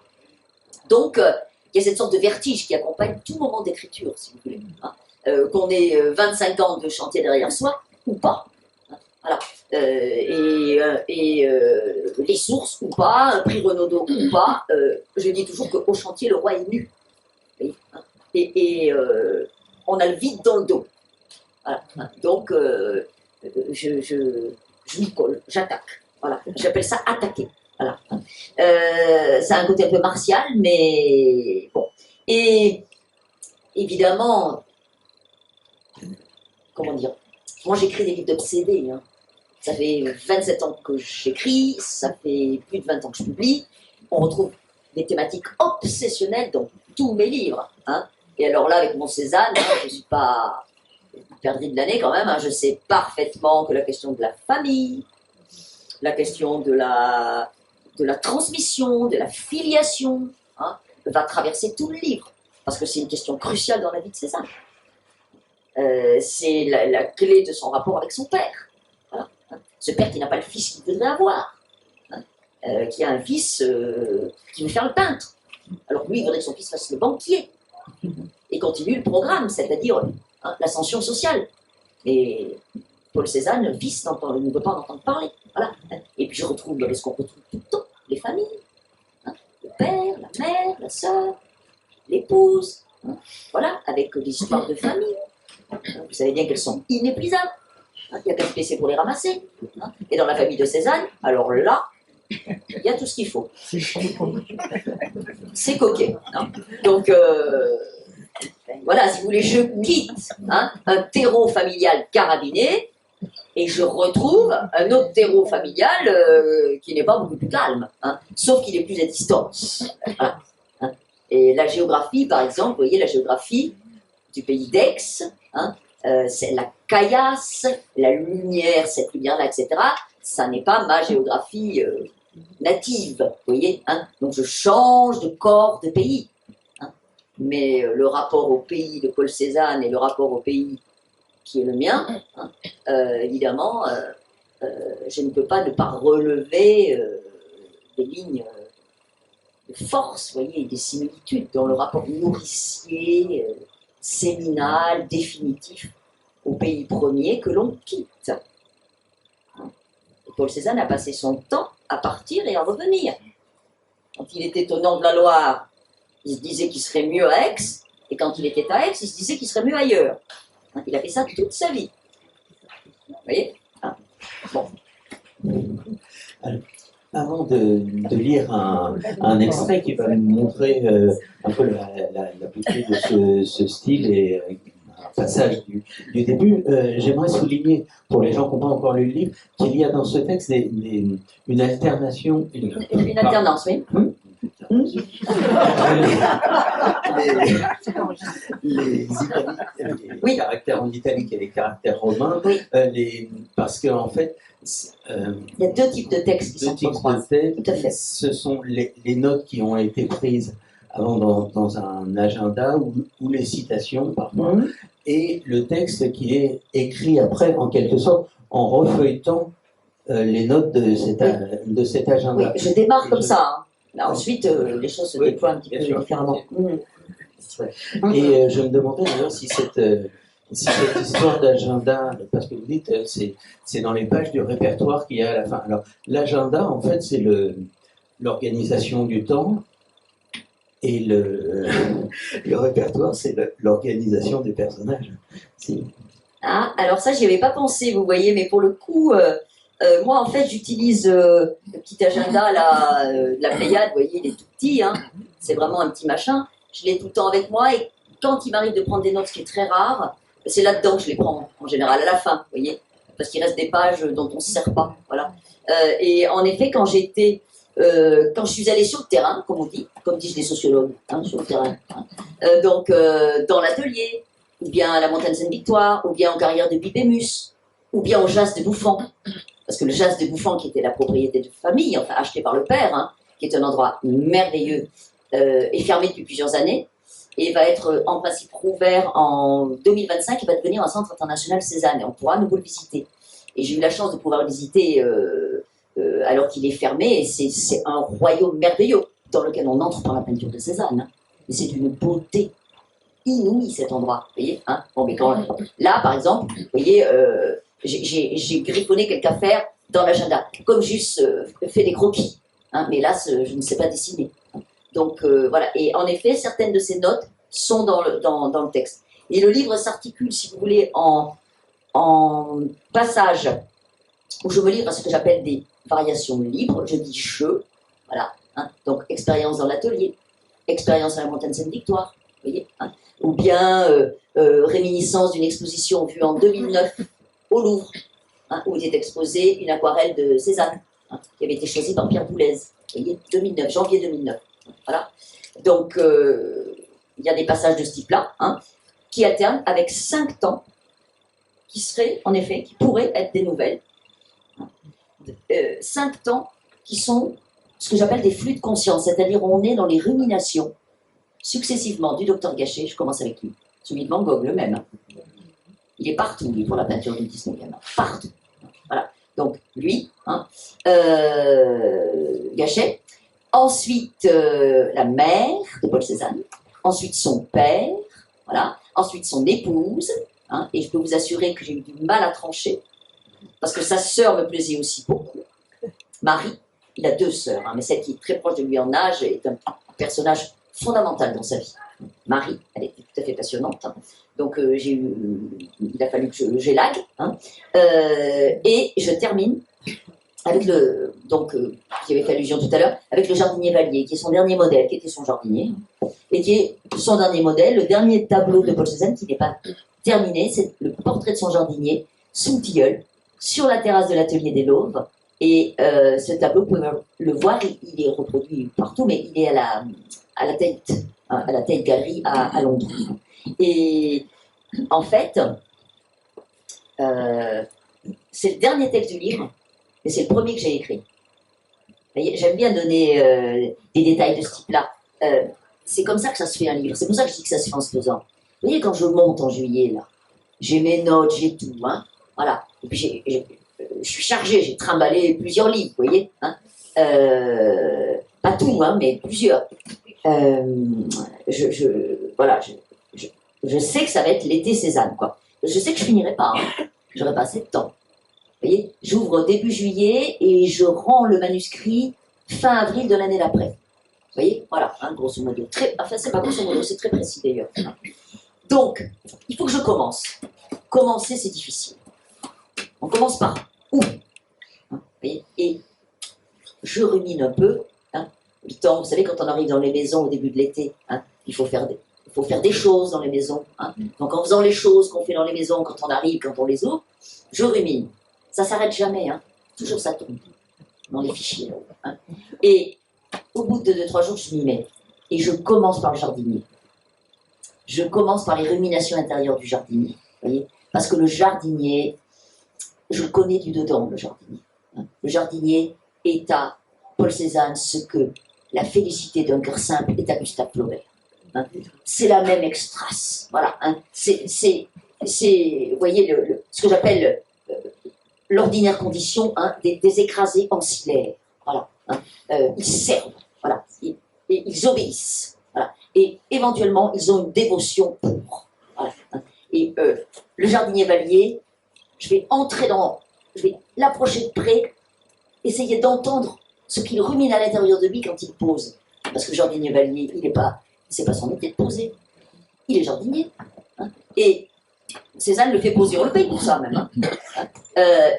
Donc, il y a cette sorte de vertige qui accompagne tout moment d'écriture, si vous voulez. Hein. Qu'on ait 25 ans de chantier derrière soi, ou pas. Hein. Voilà. Les sources ou pas, un prix Renaudot ou pas, je dis toujours qu'au chantier, le roi est nu. Hein. On a le vide dans le dos. Voilà. Donc, je m'y colle, j'attaque. Voilà. J'appelle ça attaquer. Voilà. Ça a un côté un peu martial, mais bon. Et évidemment, comment dire, moi j'écris des livres d'obsédés. Hein. Ça fait 27 ans que j'écris, ça fait plus de 20 ans que je publie. On retrouve des thématiques obsessionnelles dans tous mes livres. Hein. Et alors là, avec mon Cézanne, hein, je ne suis pas perdue de l'année quand même. Hein. Je sais parfaitement que la question de la famille, la question de la transmission, de la filiation, hein, va traverser tout le livre. Parce que c'est une question cruciale dans la vie de Cézanne. C'est la clé de son rapport avec son père. Voilà. Ce père qui n'a pas le fils qu'il voudrait avoir, hein, qui a un fils qui veut faire le peintre. Alors lui, il voudrait que son fils fasse le banquier et continue le programme, c'est-à-dire hein, l'ascension sociale. Et Paul Cézanne, le fils, ne veut pas en entendre parler. Voilà. Et puis je retrouve ce qu'on retrouve tout le temps, les familles. Hein, le père, la mère, la sœur, l'épouse. Hein, voilà, avec des histoires de famille. Vous savez bien qu'elles sont inépuisables. Il n'y a qu'à se laisser pour les ramasser. Hein. Et dans la famille de Cézanne, alors là, il y a tout ce qu'il faut. C'est coquet. Hein. Donc, voilà, si vous voulez, je quitte hein, un terreau familial carabiné et je retrouve un autre terreau familial qui n'est pas beaucoup plus calme, hein, sauf qu'il est plus à distance. Voilà. Hein. Et la géographie, par exemple, vous voyez la géographie du pays d'Aix, hein, c'est la caillasse, la lumière, cette lumière-là, etc. Ça n'est pas ma géographie native, vous voyez. Hein. Donc je change de corps, de pays. Hein. mais le rapport au pays de Paul Cézanne et le rapport au pays qui est le mien, hein, évidemment, je ne peux pas ne pas relever des lignes de force, vous voyez, des similitudes dans le rapport nourricier, séminal, définitif au pays premier que l'on quitte. Et Paul Cézanne a passé son temps à partir et à revenir. Quand il était au nord de la Loire, il se disait qu'il serait mieux à Aix, et quand il était à Aix, il se disait qu'il serait mieux ailleurs. Il a fait ça toute sa vie. Vous voyez? Bon. Avant de lire un extrait qui va nous montrer un peu la beauté de ce style et un passage du début, j'aimerais souligner, pour les gens qui n'ont pas encore lu le livre, qu'il y a dans ce texte une alternation. Une alternance, oui. Les caractères en italique et les caractères romains, oui. Parce qu'en fait, il y a deux types de textes qui sont croisés. Tout à fait. Ce sont les notes qui ont été prises avant dans un agenda ou les citations parfois, et le texte qui est écrit après, en quelque sorte, en refeuilletant les notes de cet agenda. Oui, je démarre comme ça. Hein. Là, ensuite, les choses se déploient un petit peu différemment. Et je me demandais d'ailleurs si cette histoire d'agenda, parce que vous dites, c'est dans les pages du répertoire qu'il y a à la fin. Alors, l'agenda, en fait, c'est l'organisation du temps, et le répertoire, c'est l'organisation des personnages. Ah, alors ça, j'y avais pas pensé, vous voyez, mais pour le coup, moi, en fait, j'utilise le petit agenda là, de la Pléiade, vous voyez, il est tout petit, hein, c'est vraiment un petit machin. Je l'ai tout le temps avec moi, et quand il m'arrive de prendre des notes, ce qui est très rare, c'est là-dedans que je les prends, en général, à la fin, vous voyez, parce qu'il reste des pages dont on ne se sert pas, voilà. Et en effet, quand je suis allée sur le terrain, comme disent les sociologues, hein, sur le terrain, hein, donc dans l'atelier, ou bien à la Montagne Sainte-Victoire, ou bien en carrière de Bibémus, ou bien au Jas de Bouffan, parce que le Jas de Bouffan, qui était la propriété de famille, enfin acheté par le père, hein, qui est un endroit merveilleux, est fermé depuis plusieurs années, et va être en principe rouvert en 2025, et va devenir un centre international Cézanne, et on pourra nous le visiter. Et j'ai eu la chance de pouvoir le visiter alors qu'il est fermé, et c'est un royaume merveilleux dans lequel on entre par la peinture de Cézanne. Hein. Et c'est d'une beauté inouïe cet endroit, vous voyez, hein. Bon, mais là, par exemple, vous voyez, j'ai griffonné quelques affaires dans l'agenda, comme juste fait des croquis, hein, mais là, je ne sais pas dessiner. Donc, voilà, et en effet, certaines de ces notes sont dans le texte. Et le livre s'articule, si vous voulez, en passages où je me livre à ce que j'appelle des variations libres, je dis je, voilà, hein, donc expérience dans l'atelier, expérience à la Montagne Sainte-Victoire, vous voyez, hein, ou bien réminiscence d'une exposition vue en 2009 au Louvre, hein, où était exposée une aquarelle de Cézanne, hein, qui avait été choisie par Pierre Boulez, vous voyez, 2009, janvier 2009, voilà. Donc, il y a des passages de ce type-là, hein, qui alternent avec 5 temps, qui seraient, en effet, qui pourraient être des nouvelles. 5 temps qui sont ce que j'appelle des flux de conscience, c'est-à-dire on est dans les ruminations successivement du docteur Gachet, je commence avec lui, celui de Van Gogh, le même. Il est partout, lui, pour la peinture du 19e, partout. Voilà. Donc, lui, hein, Gachet. Ensuite, la mère de Paul Cézanne. Ensuite, son père. Voilà. Ensuite, son épouse. Hein, et je peux vous assurer que j'ai eu du mal à trancher, parce que sa sœur me plaisait aussi beaucoup. Marie, il a 2 sœurs, hein, mais celle qui est très proche de lui en âge est un personnage fondamental dans sa vie. Marie, elle était tout à fait passionnante. Hein. Donc, il a fallu que j'élague. Hein. Et je termine avec qui avait fait allusion tout à l'heure, avec le jardinier Vallier, qui est son dernier modèle, qui était son jardinier, et qui est son dernier modèle, le dernier tableau de Paul Cézanne qui n'est pas terminé, c'est le portrait de son jardinier, sous tilleul, sur la terrasse de l'atelier des Lauves. Et ce tableau, vous pouvez le voir, il est reproduit partout, mais il est à la Tate Gallery à Londres. Et en fait, c'est le dernier texte du livre, mais c'est le premier que j'ai écrit. J'aime bien donner des détails de ce type-là. c'est comme ça que ça se fait un livre. C'est pour ça que je dis que ça se fait en se faisant. Vous voyez, quand je monte en juillet, là, j'ai mes notes, j'ai tout, hein, voilà. Et puis je suis chargée, j'ai trimballé plusieurs livres, vous voyez, hein. Pas tout, hein, mais plusieurs. Voilà, je sais que ça va être l'été Cézanne, quoi. Je sais que je finirai pas, hein. J'aurai pas assez de temps. Vous voyez, j'ouvre début juillet et je rends le manuscrit fin avril de l'année d'après. Vous voyez, voilà, hein, grosso modo. Enfin, c'est pas grosso modo, c'est très précis d'ailleurs. Donc, il faut que je commence. Commencer, c'est difficile. On commence par où, hein, vous voyez, et je rumine un peu. Hein, le temps, vous savez, quand on arrive dans les maisons au début de l'été, hein, il faut faire des choses dans les maisons. Hein. Donc, en faisant les choses qu'on fait dans les maisons, quand on arrive, quand on les ouvre, je rumine. Ça s'arrête jamais, hein. Toujours ça tombe dans les fichiers. Hein. Et au bout de 2-3 jours, je m'y mets. Et je commence par le jardinier. Je commence par les ruminations intérieures du jardinier. Vous voyez, parce que le jardinier, je le connais du dedans, le jardinier. Hein. Le jardinier est à Paul Cézanne ce que la félicité d'un cœur simple est à Gustave Flaubert. Hein. C'est la même extrace. Voilà. Hein. C'est, vous voyez, ce que j'appelle l'ordinaire condition, hein, des écrasés ancillaires. Voilà. Hein. Ils servent. Voilà. Et ils obéissent. Voilà. Et éventuellement, ils ont une dévotion pour. Voilà. Hein. Et le jardinier Vallier, je vais l'approcher de près, essayer d'entendre ce qu'il rumine à l'intérieur de lui quand il pose. Parce que le jardinier Vallier, c'est pas son métier de poser. Il est jardinier. Hein. Et Cézanne le fait poser, on le paye pour ça même. Hein.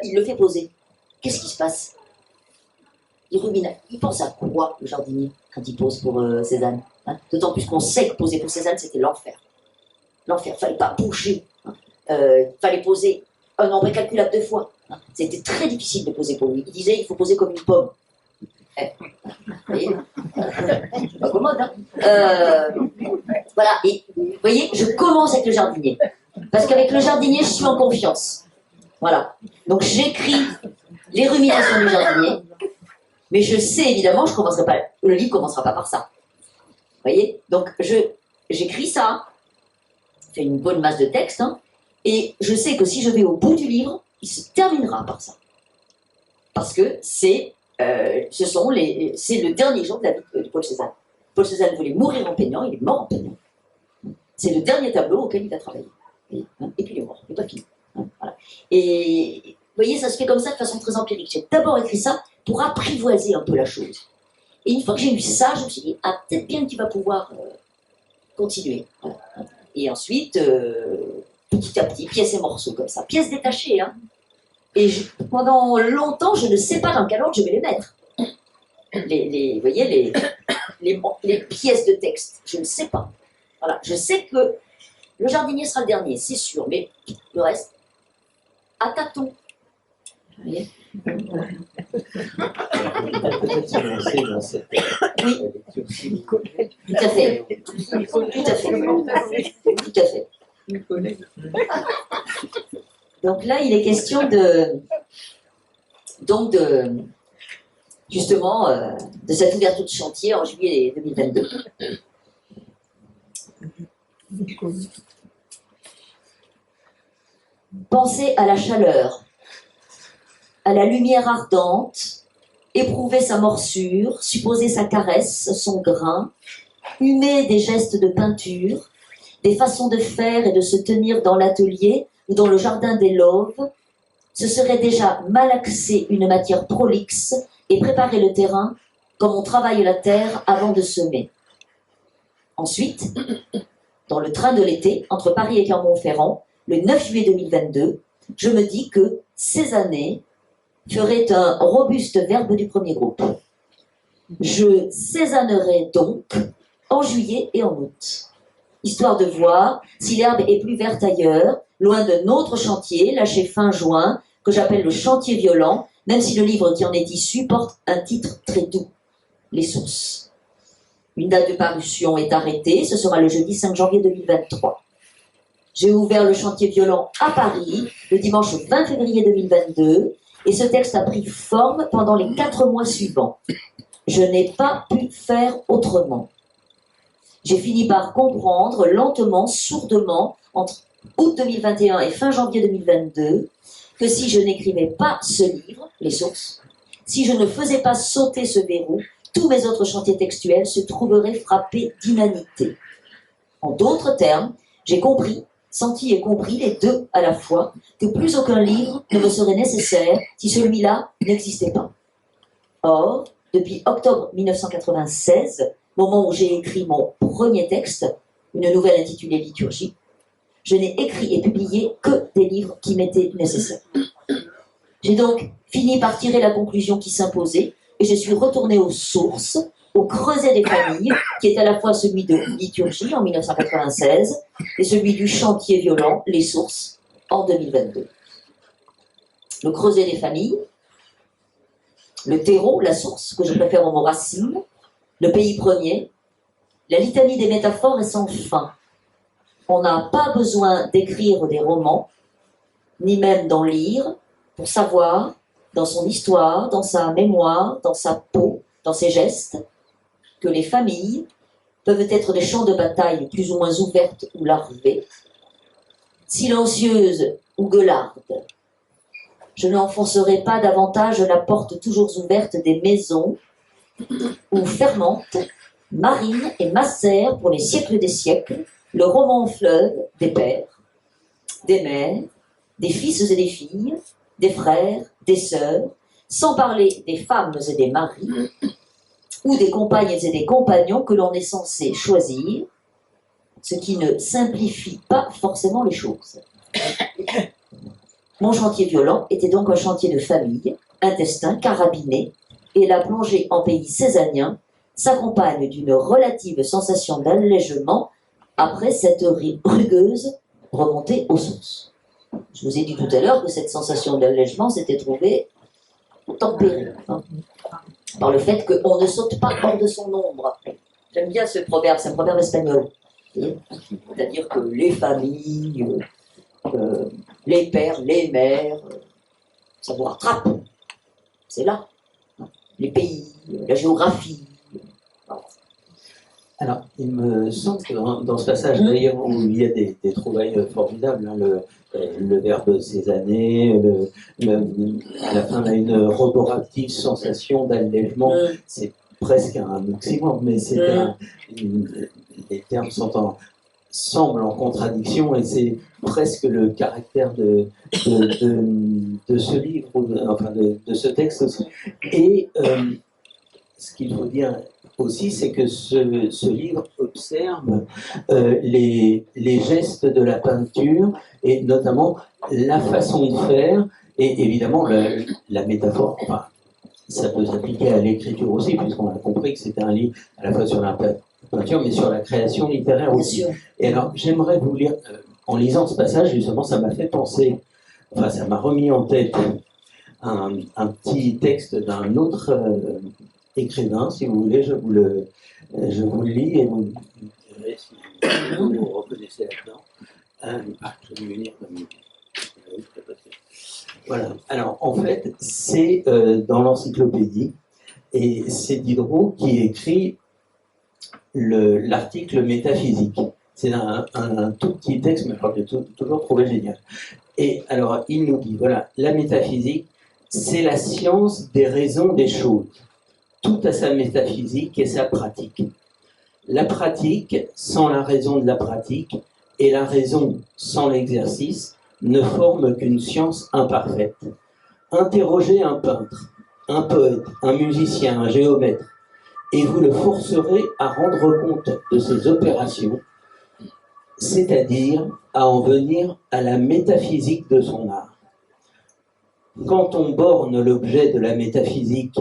Il le fait poser. Qu'est-ce qui se passe? Il rumine. Il pense à quoi, le jardinier, quand il pose pour Cézanne, hein. D'autant plus qu'on sait que poser pour Cézanne, c'était l'enfer. L'enfer. Il ne fallait pas bouger. Hein. Il fallait poser un nombre incalculable de fois. Hein. C'était très difficile de poser pour lui. Il disait, il faut poser comme une pomme. Vous voyez, c'est pas commode, hein. Voilà, et vous voyez, je commence avec le jardinier. Parce qu'avec le jardinier, je suis en confiance. Voilà. Donc j'écris les ruminations du jardinier, mais je sais évidemment, le livre ne commencera pas par ça. Vous voyez? Donc j'écris ça, ça fait une bonne masse de texte, hein, et je sais que si je vais au bout du livre, il se terminera par ça. Parce que c'est le dernier jour de la vie de Paul Cézanne. Paul Cézanne voulait mourir en peignant, il est mort en peignant. C'est le dernier tableau auquel il a travaillé. Et puis il est mort, il n'est pas fini. Voilà. Et vous voyez, ça se fait comme ça de façon très empirique. J'ai d'abord écrit ça pour apprivoiser un peu la chose. Et une fois que j'ai eu ça, je me suis dit, ah, peut-être bien que tu vas pouvoir continuer. Voilà. Et ensuite, petit à petit, pièces et morceaux comme ça. Pièces détachées, hein. Et pendant longtemps, je ne sais pas dans quel ordre je vais les mettre. Vous voyez, les pièces de texte, je ne sais pas. Voilà. Je sais que le jardinier sera le dernier, c'est sûr, mais le reste, à tâtons. Vous voyez? Peut-être se lancer dans cette lecture. Tout à fait. Tout à fait. Tout à fait. Donc là, il est question justement de cette ouverture de chantier en juillet 2022. Pensez à la chaleur, à la lumière ardente, éprouver sa morsure, supposer sa caresse, son grain, humer des gestes de peinture, des façons de faire et de se tenir dans l'atelier ou dans le jardin des Loves, ce serait déjà malaxer une matière prolixe et préparer le terrain comme on travaille la terre avant de semer. Ensuite, dans le train de l'été, entre Paris et Clermont-Ferrand, le 9 juillet 2022, je me dis que ces années feraient un robuste verbe du premier groupe. Je cézannerai donc en juillet et en août, histoire de voir si l'herbe est plus verte ailleurs, loin d'un autre chantier, lâché fin juin, que j'appelle le chantier violent, même si le livre qui en est issu porte un titre très doux, Les sources. Une date de parution est arrêtée, ce sera le jeudi 5 janvier 2023. J'ai ouvert le chantier violent à Paris, le dimanche 20 février 2022, et ce texte a pris forme pendant les 4 mois suivants. Je n'ai pas pu faire autrement. J'ai fini par comprendre lentement, sourdement, entre août 2021 et fin janvier 2022, que si je n'écrivais pas ce livre, Les Sources, si je ne faisais pas sauter ce verrou, tous mes autres chantiers textuels se trouveraient frappés d'inanité. En d'autres termes, j'ai compris, senti et compris les deux à la fois, que plus aucun livre ne me serait nécessaire si celui-là n'existait pas. Or, depuis octobre 1996, moment où j'ai écrit mon premier texte, une nouvelle intitulée Liturgie, je n'ai écrit et publié que des livres qui m'étaient nécessaires. J'ai donc fini par tirer la conclusion qui s'imposait et je suis retournée aux sources, au creuset des familles, qui est à la fois celui de Liturgie en 1996 et celui du chantier violent, Les Sources, en 2022. Le creuset des familles, le terreau, la source, que je préfère au mot racine, le pays premier, la litanie des métaphores est sans fin. On n'a pas besoin d'écrire des romans, ni même d'en lire, pour savoir, dans son histoire, dans sa mémoire, dans sa peau, dans ses gestes, que les familles peuvent être des champs de bataille plus ou moins ouvertes ou larvées, silencieuses ou gueulardes. Je n'enfoncerai pas davantage la porte toujours ouverte des maisons où fermentent, marinent et macèrent pour les siècles des siècles le roman fleuve des pères, des mères, des fils et des filles, des frères, des sœurs, sans parler des femmes et des maris, ou des compagnes et des compagnons que l'on est censé choisir, ce qui ne simplifie pas forcément les choses. Mon chantier violent était donc un chantier de famille, intestin, carabiné, et la plongée en pays césanien s'accompagne d'une relative sensation d'allègement après cette rugueuse remontée aux sources. Je vous ai dit tout à l'heure que cette sensation d'allègement s'était trouvée tempérée par le fait qu'on ne saute pas hors de son ombre. J'aime bien ce proverbe, c'est un proverbe espagnol. C'est-à-dire que les familles, les pères, les mères, ça vous rattrape. C'est là. Les pays, la géographie. Alors, il me semble que dans ce passage, d'ailleurs, où il y a des trouvailles formidables, hein, le verbe césaner, à la fin, on a une roborative sensation d'allègement. C'est presque un oxymore, mais les termes semblent en contradiction, et c'est presque le caractère de ce livre, enfin de ce texte aussi. Et ce qu'il faut dire aussi, c'est que ce livre observe les gestes de la peinture, et notamment la façon de faire, et évidemment la métaphore. Enfin, ça peut s'appliquer à l'écriture aussi, puisqu'on a compris que c'était un livre à la fois sur la peinture, mais sur la création littéraire aussi. Et alors, j'aimerais vous lire, en lisant ce passage, justement, ça m'a fait penser, enfin, ça m'a remis en tête un petit texte d'un autre écrivain, si vous voulez, je vous le lis, et vous me direz si vous vous reconnaissez là-dedans. Je vais venir comme voilà. Alors, en fait, c'est dans l'encyclopédie, et c'est Diderot qui écrit l'article métaphysique. C'est un tout petit texte, mais que j'ai toujours trouvé génial. Et alors, il nous dit, voilà, la métaphysique, c'est la science des raisons des choses. Tout a sa métaphysique et sa pratique. La pratique, sans la raison de la pratique, et la raison sans l'exercice, ne forment qu'une science imparfaite. Interrogez un peintre, un poète, un musicien, un géomètre, et vous le forcerez à rendre compte de ses opérations, c'est-à-dire à en venir à la métaphysique de son art. Quand on borne l'objet de la métaphysique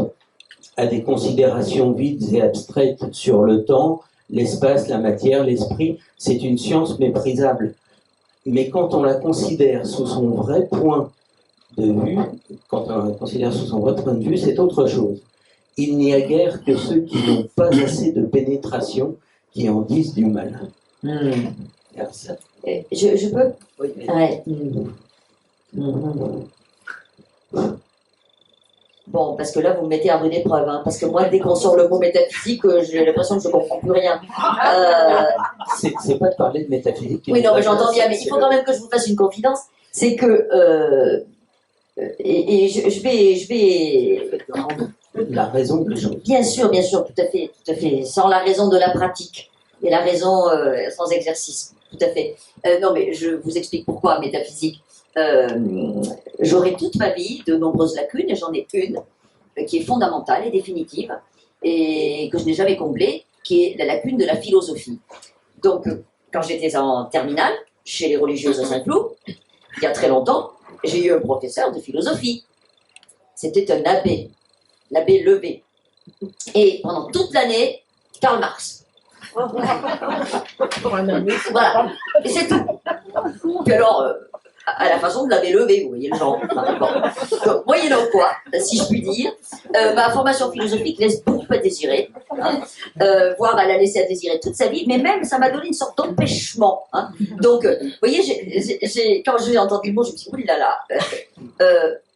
à des considérations vides et abstraites sur le temps, l'espace, la matière, l'esprit, c'est une science méprisable. Mais quand on la considère sous son vrai point de vue, c'est autre chose. Il n'y a guère que ceux qui n'ont pas assez de pénétration qui en disent du mal. Merci. Je peux? Oui. Ouais. Bon, parce que là, vous me mettez à rude épreuve, hein, parce que moi, dès qu'on sort le mot métaphysique, j'ai l'impression que je ne comprends plus rien. C'est pas de parler de métaphysique. Oui, non, mais j'entends bien, mais il faut quand même que je vous fasse une confidence, c'est que, et je vais la raison des choses. bien sûr, tout à fait, sans la raison de la pratique, et la raison sans exercice, tout à fait. Non, mais je vous explique pourquoi métaphysique. J'aurai toute ma vie de nombreuses lacunes, et j'en ai une qui est fondamentale et définitive, et que je n'ai jamais comblée, qui est la lacune de la philosophie. Donc, quand j'étais en terminale, chez les religieuses à Saint-Cloud, il y a très longtemps, j'ai eu un professeur de philosophie. C'était un abbé, l'abbé Levé. Et pendant toute l'année, Karl Marx. Voilà, et c'est tout. Puis alors, à la façon de l'abbé Levé, vous voyez le genre. Bon. Donc, moyennant quoi, si je puis dire, ma formation philosophique laisse beaucoup à désirer, hein, voire elle a laissé à désirer toute sa vie, mais même ça m'a donné une sorte d'empêchement. Hein. Donc, vous voyez, quand j'ai entendu le mot, je me suis dit, oh là là,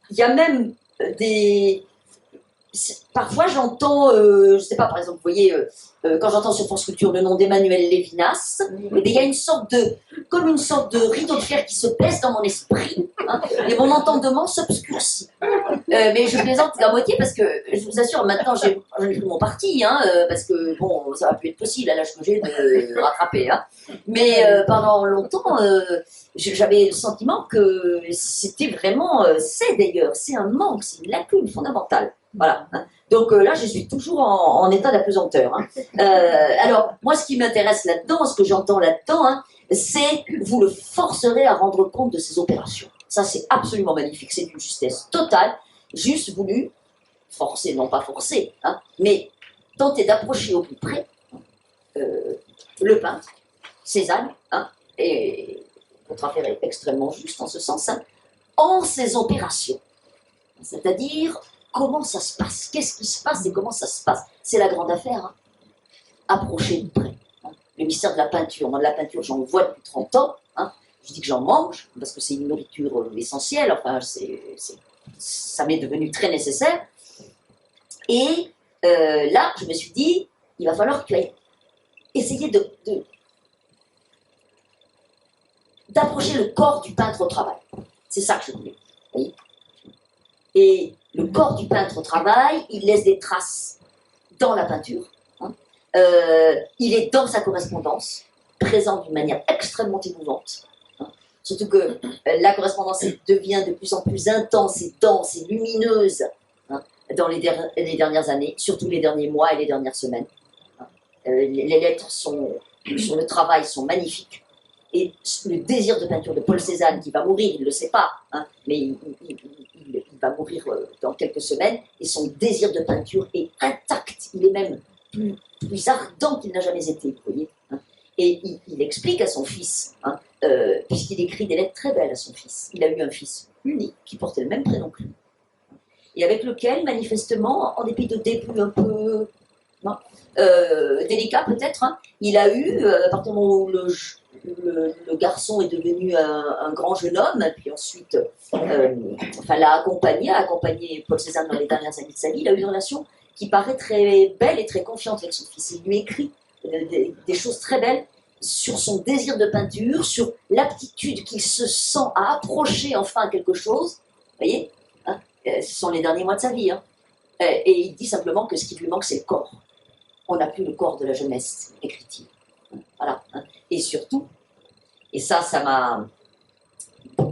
il y a même des... Parfois j'entends, je sais pas, par exemple, vous voyez, quand j'entends sur France Culture le nom d'Emmanuel Lévinas, il y a une sorte de rideau de fer qui se baisse dans mon esprit, hein, et mon entendement s'obscurcit. Mais je plaisante à moitié parce que, je vous assure, maintenant j'ai pris mon parti, hein, parce que bon, ça va plus être possible à l'âge que j'ai de rattraper. Hein. Mais pendant longtemps, j'avais le sentiment que c'était vraiment, c'est d'ailleurs, c'est un manque, c'est une lacune fondamentale. Voilà. Donc là, je suis toujours en état d'apesanteur. Hein. Alors, moi, ce qui m'intéresse là-dedans, ce que j'entends là-dedans, hein, c'est vous le forcerez à rendre compte de ses opérations. Ça, c'est absolument magnifique. C'est d'une justesse totale. Juste voulu forcer, non pas forcer, hein, mais tenter d'approcher au plus près le peintre, Cézanne, hein, et votre affaire est extrêmement juste en ce sens, hein, en ses opérations. C'est-à-dire... comment ça se passe? Qu'est-ce qui se passe et comment ça se passe? C'est la grande affaire. Hein. Approchez de près. Hein. Le mystère de la peinture. Moi, de la peinture, j'en vois depuis 30 ans. Hein. Je dis que j'en mange parce que c'est une nourriture essentielle. Enfin, ça m'est devenu très nécessaire. Et là, je me suis dit, il va falloir que tu ailles essayer d'approcher le corps du peintre au travail. C'est ça que je voulais. Vous voyez? Et le corps du peintre au travail, il laisse des traces dans la peinture. Hein. Il est dans sa correspondance, présent d'une manière extrêmement émouvante. Hein. Surtout que la correspondance devient de plus en plus intense et dense et lumineuse, hein, dans les dernières années, surtout les derniers mois et les dernières semaines. Hein. Les lettres sur le travail sont magnifiques. Et le désir de peinture de Paul Cézanne, qui va mourir, il ne le sait pas, hein, mais il va mourir dans quelques semaines, et son désir de peinture est intact, il est même plus ardent qu'il n'a jamais été, vous voyez. Hein. Et il explique à son fils, hein, puisqu'il écrit des lettres très belles à son fils, il a eu un fils unique qui portait le même prénom que lui, et avec lequel, manifestement, en dépit de débuts un peu délicats peut-être, hein, il a eu, à partir du moment où le garçon est devenu un grand jeune homme, puis ensuite l'a accompagné Paul Cézanne dans les dernières années de sa vie. Il a eu une relation qui paraît très belle et très confiante avec son fils. Il lui écrit des choses très belles sur son désir de peinture, sur l'aptitude qu'il se sent à approcher enfin quelque chose. Vous voyez, hein, ce sont les derniers mois de sa vie. Hein. Et il dit simplement que ce qui lui manque, c'est le corps. On n'a plus le corps de la jeunesse, écrit-il. Voilà. Hein. Et surtout, et ça m'a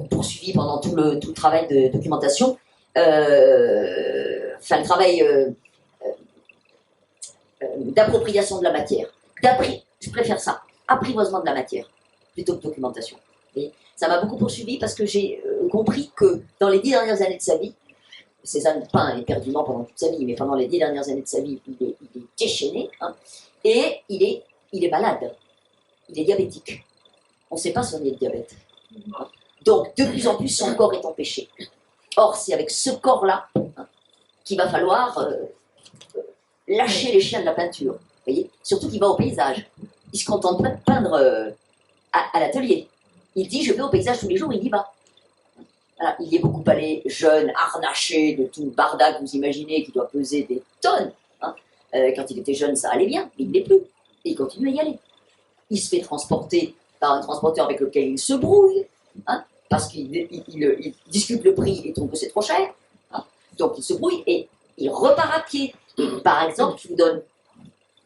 poursuivi pendant tout le travail de documentation, le travail d'appropriation de la matière. Je préfère ça, apprivoisement de la matière, plutôt que documentation. Et ça m'a beaucoup poursuivi parce que j'ai compris que dans les 10 dernières années de sa vie, Cézanne peint éperdument pendant toute sa vie, mais pendant les 10 dernières années de sa vie, il est déchaîné, hein, et il est malade. Il est diabétique. On ne sait pas si on est le diabète. Donc, de plus en plus, son corps est empêché. Or, c'est avec ce corps-là, hein, qu'il va falloir lâcher les chiens de la peinture. Vous voyez, surtout qu'il va au paysage. Il ne se contente pas de peindre à l'atelier. Il dit, je vais au paysage tous les jours, il y va. Voilà, il y est beaucoup allé, jeune, harnaché, de tout le barda que vous imaginez, qui doit peser des tonnes. Hein. Quand il était jeune, ça allait bien, mais il ne l'est plus. Et il continue à y aller. Il se fait transporter par un transporteur avec lequel il se brouille, hein, parce qu'il discute le prix et trouve que c'est trop cher. Hein. Donc il se brouille et il repart à pied. Et par exemple, je vous donne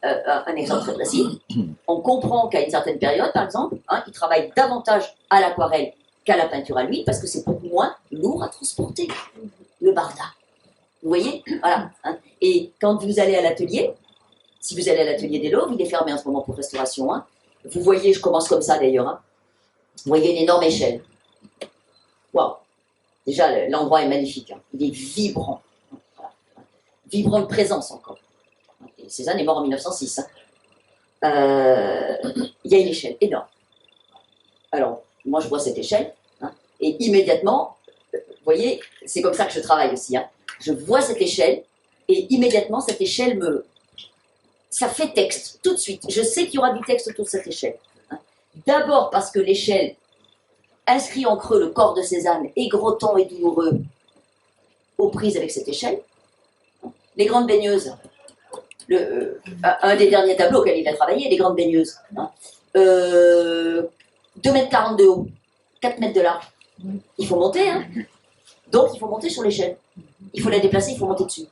un exemple très précis. On comprend qu'à une certaine période, par exemple, hein, il travaille davantage à l'aquarelle qu'à la peinture à l'huile parce que c'est beaucoup moins lourd à transporter, le barda. Vous voyez? Voilà. Hein. Et quand vous allez à l'atelier, si vous allez à l'atelier des Louvres, il est fermé en ce moment pour restauration. Hein. Vous voyez, je commence comme ça d'ailleurs. Hein. Vous voyez une énorme échelle. Waouh! Déjà, l'endroit est magnifique. Hein. Il est vibrant. Voilà. Vibrant de présence encore. Et Cézanne est mort en 1906. Hein. Il y a une échelle énorme. Alors, moi, je vois cette échelle. Hein, et immédiatement, vous voyez, c'est comme ça que je travaille aussi. Hein. Je vois cette échelle et immédiatement, cette échelle ça fait texte, tout de suite. Je sais qu'il y aura du texte autour de cette échelle. Hein. D'abord parce que l'échelle inscrit en creux le corps de Cézanne, aigrotant et douloureux, aux prises avec cette échelle. Les grandes baigneuses, un des derniers tableaux auxquels il a travaillé, les grandes baigneuses. Hein. 2,40 m de haut, 4 mètres de large. Il faut monter, hein. Donc il faut monter sur l'échelle. Il faut la déplacer, il faut monter dessus.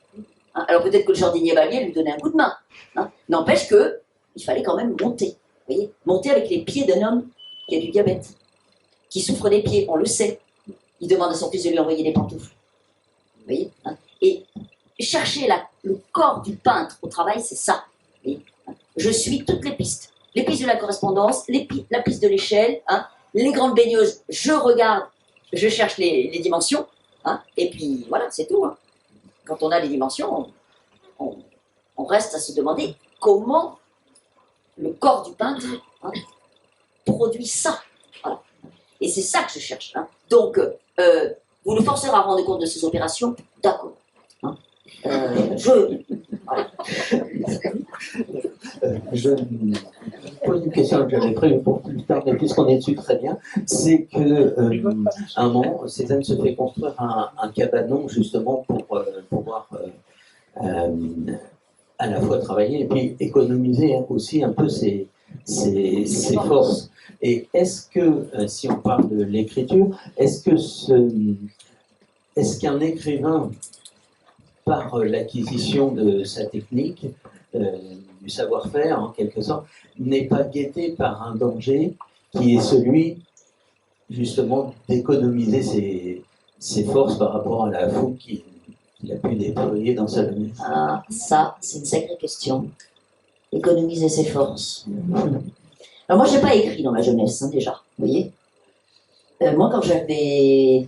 Hein. Alors peut-être que le jardinier Valier lui donnait un coup de main. Hein. N'empêche qu'il fallait quand même monter. Vous voyez, monter avec les pieds d'un homme qui a du diabète, qui souffre des pieds, on le sait. Il demande à son fils de lui envoyer des pantoufles. Vous voyez, hein. Et chercher le corps du peintre au travail, c'est ça. Vous voyez, hein. Je suis toutes les pistes. Les pistes de la correspondance, la piste de l'échelle, hein, les grandes baigneuses, je regarde, je cherche les dimensions, hein, et puis voilà, c'est tout. Hein. Quand on a les dimensions, on reste à se demander comment le corps du peintre, hein, produit ça. Voilà. Et c'est ça que je cherche. Hein. Donc, vous nous forcerez à rendre compte de ces opérations, d'accord. Hein. Voilà. Je pose une question que j'avais prévue pour plus tard, mais puisqu'on est dessus très bien, c'est que à un moment, Cézanne se fait construire un cabanon justement pour pouvoir à la fois travailler et puis économiser aussi un peu ses forces. Et est-ce que, si on parle de l'écriture, est-ce qu'un écrivain, par l'acquisition de sa technique, du savoir-faire en quelque sorte, n'est pas guetté par un danger qui est celui justement d'économiser ses forces par rapport à la fougue qu'il a pu déployer dans sa jeunesse? Ah, ça, c'est une sacrée question. Économiser ses forces. Alors moi, je n'ai pas écrit dans ma jeunesse, hein, déjà, vous voyez. Moi, quand j'avais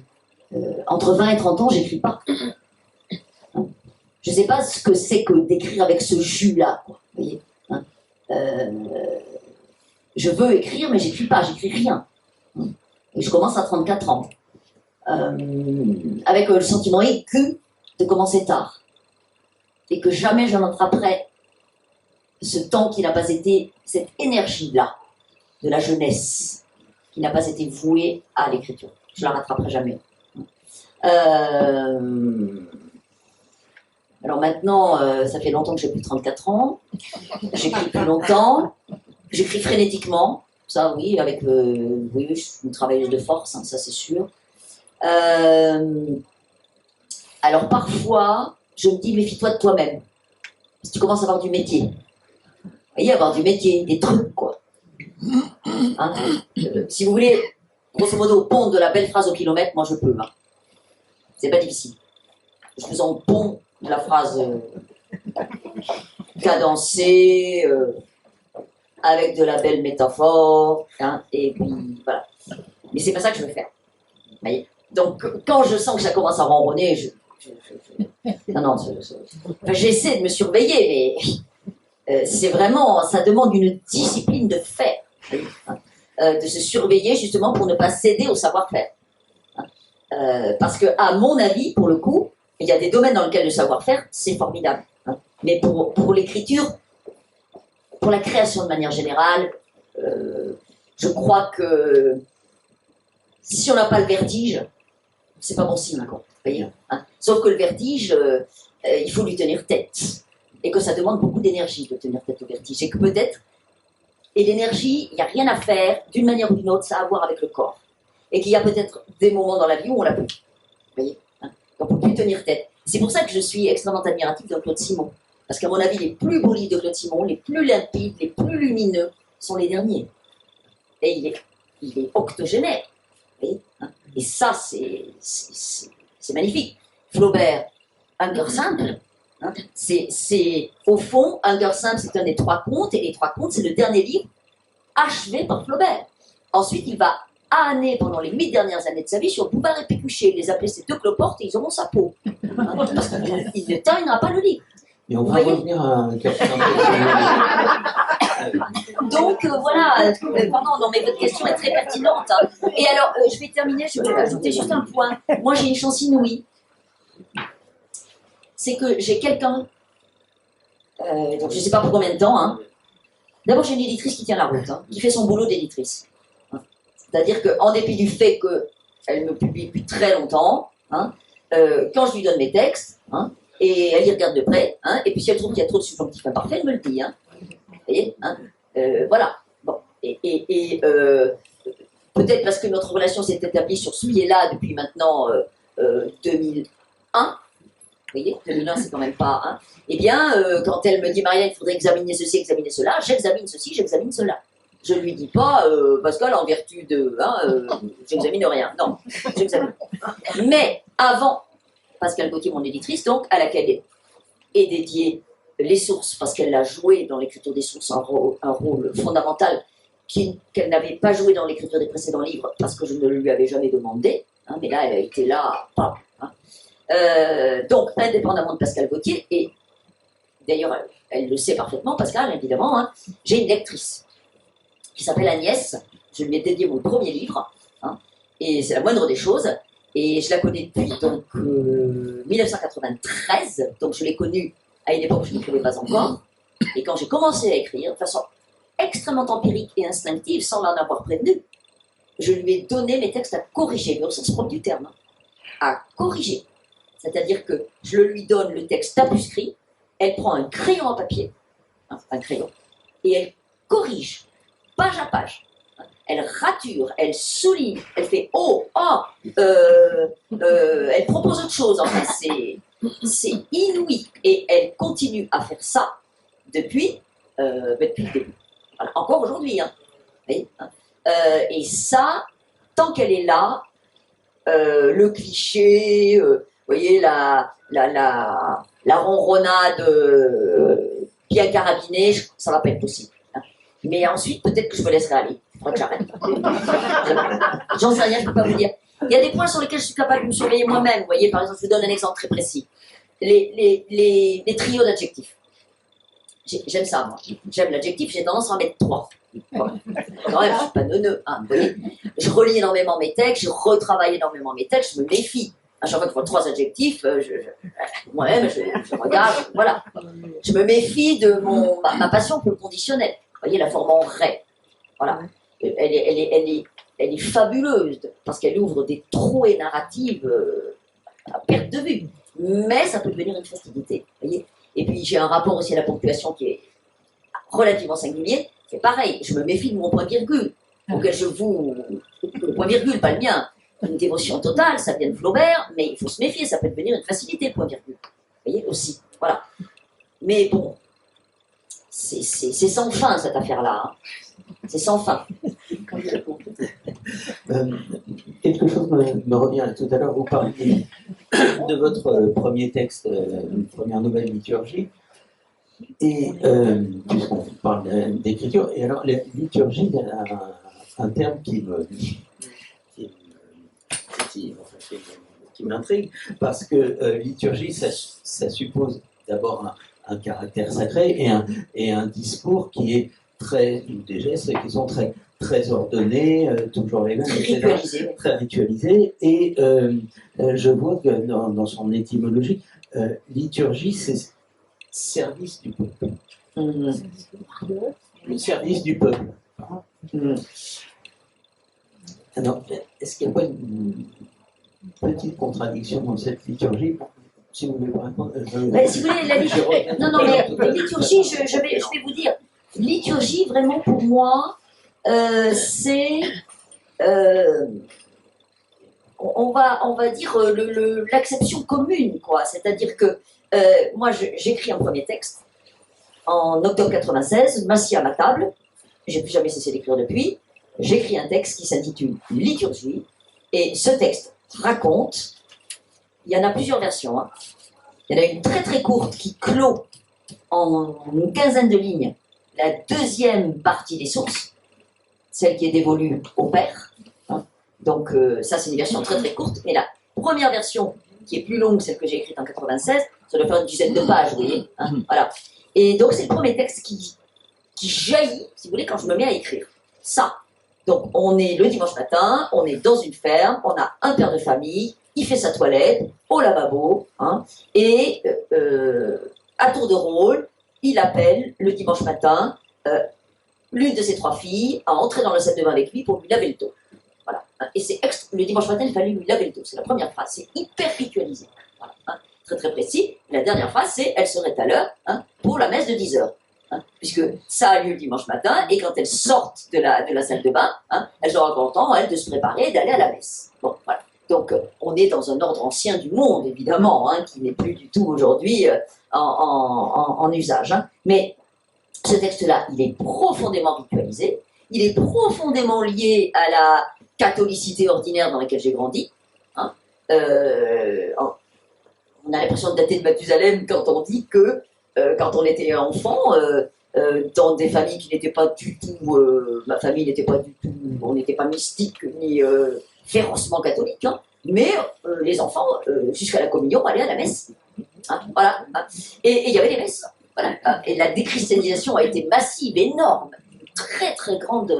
entre 20 et 30 ans, j'écris pas. Je ne sais pas ce que c'est que d'écrire avec ce jus-là, quoi, vous voyez. Hein. Je veux écrire, mais j'écris pas, j'écris rien. Et je commence à 34 ans. Avec le sentiment aigu de commencer tard. Et que jamais je n'attraperai ce temps qui n'a pas été, cette énergie-là, de la jeunesse, qui n'a pas été vouée à l'écriture. Je la rattraperai jamais. Alors maintenant, ça fait longtemps que j'ai plus de 34 ans. J'écris plus longtemps. J'écris frénétiquement. Ça, oui, avec oui, je suis une travailleuse de force, hein, ça c'est sûr. Alors parfois, je me dis, méfie-toi de toi-même. Si tu commences à avoir du métier. Vous voyez, avoir du métier, des trucs, quoi. Hein, si vous voulez, grosso modo, pondre de la belle phrase au kilomètre, moi je peux. Hein. C'est pas difficile. Je vous en pond de la phrase cadencée, avec de la belle métaphore, hein, et puis voilà. Mais c'est pas ça que je veux faire. Vous voyez. Donc, quand je sens que ça commence à ronronner, non, enfin, j'essaie de me surveiller, mais c'est vraiment, ça demande une discipline de faire, de se surveiller justement pour ne pas céder au savoir-faire. Parce que, à mon avis, pour le coup, il y a des domaines dans lesquels le savoir-faire, c'est formidable. Hein. Mais pour l'écriture, pour la création de manière générale, je crois que si on n'a pas le vertige, c'est pas bon signe, quoi. Vous voyez, hein. Sauf que le vertige, il faut lui tenir tête. Et que ça demande beaucoup d'énergie de tenir tête au vertige. Et que peut-être, et l'énergie, il n'y a rien à faire, d'une manière ou d'une autre, ça a à voir avec le corps. Et qu'il y a peut-être des moments dans la vie où on l'a plus. Vous voyez, hein. On ne peut plus tenir tête. C'est pour ça que je suis extrêmement admirative de Claude Simon. Parce qu'à mon avis, les plus beaux livres de Claude Simon, les plus limpides, les plus lumineux, sont les derniers. Et il est octogénaire. Vous voyez, hein. Et ça, c'est magnifique. Flaubert, un cœur simple. Hein. C'est, au fond, un cœur simple, c'est un des 3 contes, et les 3 contes, c'est le dernier livre achevé par Flaubert. Ensuite, il va âner pendant les 8 dernières années de sa vie sur Bouvard et Pécuchet, les appeler ces 2 cloportes, et ils auront sa peau. Hein, parce qu'il ne terminera pas le livre. Mais on va revenir à un cœur simple. Donc voilà, pardon, non mais votre question est très pertinente. Hein. Et alors, je vais terminer, je vais ajouter juste un point. Moi j'ai une chance inouïe. C'est que j'ai quelqu'un, donc je ne sais pas pour combien de temps, hein. D'abord j'ai une éditrice qui tient la route, hein, qui fait son boulot d'éditrice. Hein. C'est-à-dire qu'en dépit du fait qu'elle me publie depuis très longtemps, hein, quand je lui donne mes textes, hein, et elle y regarde de près, hein, et puis si elle trouve qu'il y a trop de subjonctifs imparfaits, elle me le dit. Hein. Vous voyez, hein, voilà. Bon. Et peut-être parce que notre relation s'est établie sur ce pied-là depuis maintenant 2001. Vous voyez, 2001, c'est quand même pas. Hein. Eh bien, quand elle me dit, Marianne, il faudrait examiner ceci, examiner cela, j'examine ceci, j'examine cela. Je ne lui dis pas, Pascal, en vertu de. J'examine rien. Non, j'examine. Mais avant, Pascal Gauthier, mon éditrice, donc, à laquelle est dédiée les sources, parce qu'elle a joué dans l'écriture des sources un rôle fondamental qu'elle n'avait pas joué dans l'écriture des précédents livres, parce que je ne lui avais jamais demandé. Hein, mais là, elle a été là. Pas, hein. Donc, indépendamment de Pascal Gauthier, et d'ailleurs, elle le sait parfaitement, Pascal, évidemment, hein, j'ai une lectrice qui s'appelle Agnès. Je lui ai dédié mon premier livre, hein, et c'est la moindre des choses. Et je la connais depuis donc 1993, donc je l'ai connue à une époque où je n'écrivais pas encore. Et quand j'ai commencé à écrire, de façon extrêmement empirique et instinctive, sans l'en avoir prévenu, je lui ai donné mes textes à corriger, mais au sens propre du terme, hein, à corriger. C'est-à-dire que je lui donne le texte tabuscrit, elle prend un crayon à papier, hein, un crayon, et elle corrige, page à page. Elle rature, elle souligne, elle fait oh, elle propose autre chose. En fait, c'est inouï. Et elle continue à faire ça depuis le début. Voilà. Encore aujourd'hui. Hein. Oui, hein. Et ça, tant qu'elle est là, le cliché, vous voyez, la ronronnade bien carabinée, ça ne va pas être possible. Hein. Mais ensuite, peut-être que je me laisserai aller. Il faudra que j'arrête. J'en sais rien, je ne peux pas vous dire. Il y a des points sur lesquels je suis capable de me surveiller moi-même. Vous voyez, par exemple, je vous donne un exemple très précis. Les trios d'adjectifs. J'aime ça, moi. J'aime l'adjectif, j'ai tendance à en mettre 3. Bon. Quand même, je ne suis pas neuneux. Hein, vous voyez. Je relis énormément mes textes, je retravaille énormément mes textes, je me méfie. À chaque fois que je vois 3 adjectifs, moi-même, je regarde, voilà. Je me méfie de ma passion pour le conditionnel. Vous voyez, la forme en ré. Voilà. Elle est fabuleuse parce qu'elle ouvre des trouées narratives à perte de vue. Mais ça peut devenir une facilité. Voyez. Et puis j'ai un rapport aussi à la ponctuation qui est relativement singulier. C'est pareil, je me méfie de mon point-virgule. Auquel je vous. Le point-virgule, pas le mien. Une dévotion totale, ça vient de Flaubert, mais il faut se méfier, ça peut devenir une facilité, le point-virgule. Vous voyez, aussi. Voilà. Mais bon, c'est sans fin cette affaire-là. Hein. C'est sans fin. Quelque chose me revient tout à l'heure, vous parliez de votre premier texte, première nouvelle liturgie, et puisqu'on parle d'écriture, et alors la liturgie, il y a un terme qui m'intrigue, parce que liturgie, ça suppose d'abord un caractère sacré et un discours qui est des gestes qui sont très ordonnés, toujours les mêmes, etc., très ritualisés. Et je vois que dans son étymologie, liturgie, c'est service du peuple. Le service du peuple. Alors, est-ce qu'il n'y a pas petite contradiction dans cette liturgie. Si vous voulez pas répondre, Mais si vous voulez, la liturgie, non, non, mais la liturgie, je vais vous dire, liturgie, vraiment, pour moi, c'est, on va dire, l'acception commune, quoi. C'est-à-dire que, moi, j'écris un premier texte, en octobre 96, m'assis à ma table, j'ai plus jamais cessé d'écrire depuis, j'écris un texte qui s'intitule Liturgie, et ce texte raconte, il y en a plusieurs versions, hein. Il y en a une très très courte qui clôt en une quinzaine de lignes la deuxième partie des sources, celle qui est dévolue au Père. Hein. Donc ça c'est une version très très courte, mais la première version qui est plus longue, celle que j'ai écrite en 96, ça doit faire une dizaine de pages, vous voyez. Hein, voilà. Et donc c'est le premier texte qui jaillit, si vous voulez, quand je me mets à écrire. Ça. Donc on est le dimanche matin, on est dans une ferme, on a un père de famille, il fait sa toilette au lavabo, hein, et à tour de rôle, il appelle le dimanche matin l'une de ses trois filles à entrer dans la salle de bain avec lui pour lui laver le dos. Voilà. Et c'est le dimanche matin, il fallait lui laver le dos. C'est la première phrase. C'est hyper ritualisé. Voilà, hein, très très précis. La dernière phrase, c'est elle serait à l'heure, hein, pour la messe de 10h. Hein, puisque ça a lieu le dimanche matin, et quand elles sortent de la salle de bain, hein, elles auront encore le temps, elles, de se préparer et d'aller à la messe. Bon, voilà. Donc, on est dans un ordre ancien du monde, évidemment, hein, qui n'est plus du tout aujourd'hui en usage. Hein. Mais ce texte-là, il est profondément ritualisé, il est profondément lié à la catholicité ordinaire dans laquelle j'ai grandi. Hein. On a l'impression de dater de Mathusalem quand on dit que, quand on était enfant, dans des familles qui n'étaient pas du tout, ma famille n'était pas du tout, on n'était pas mystique ni férocement catholique, hein, mais les enfants, jusqu'à la communion, allaient à la messe. Hein, voilà. Hein. Et il y avait les messes. Voilà. Hein. Et la déchristianisation a été massive, énorme, une très très grande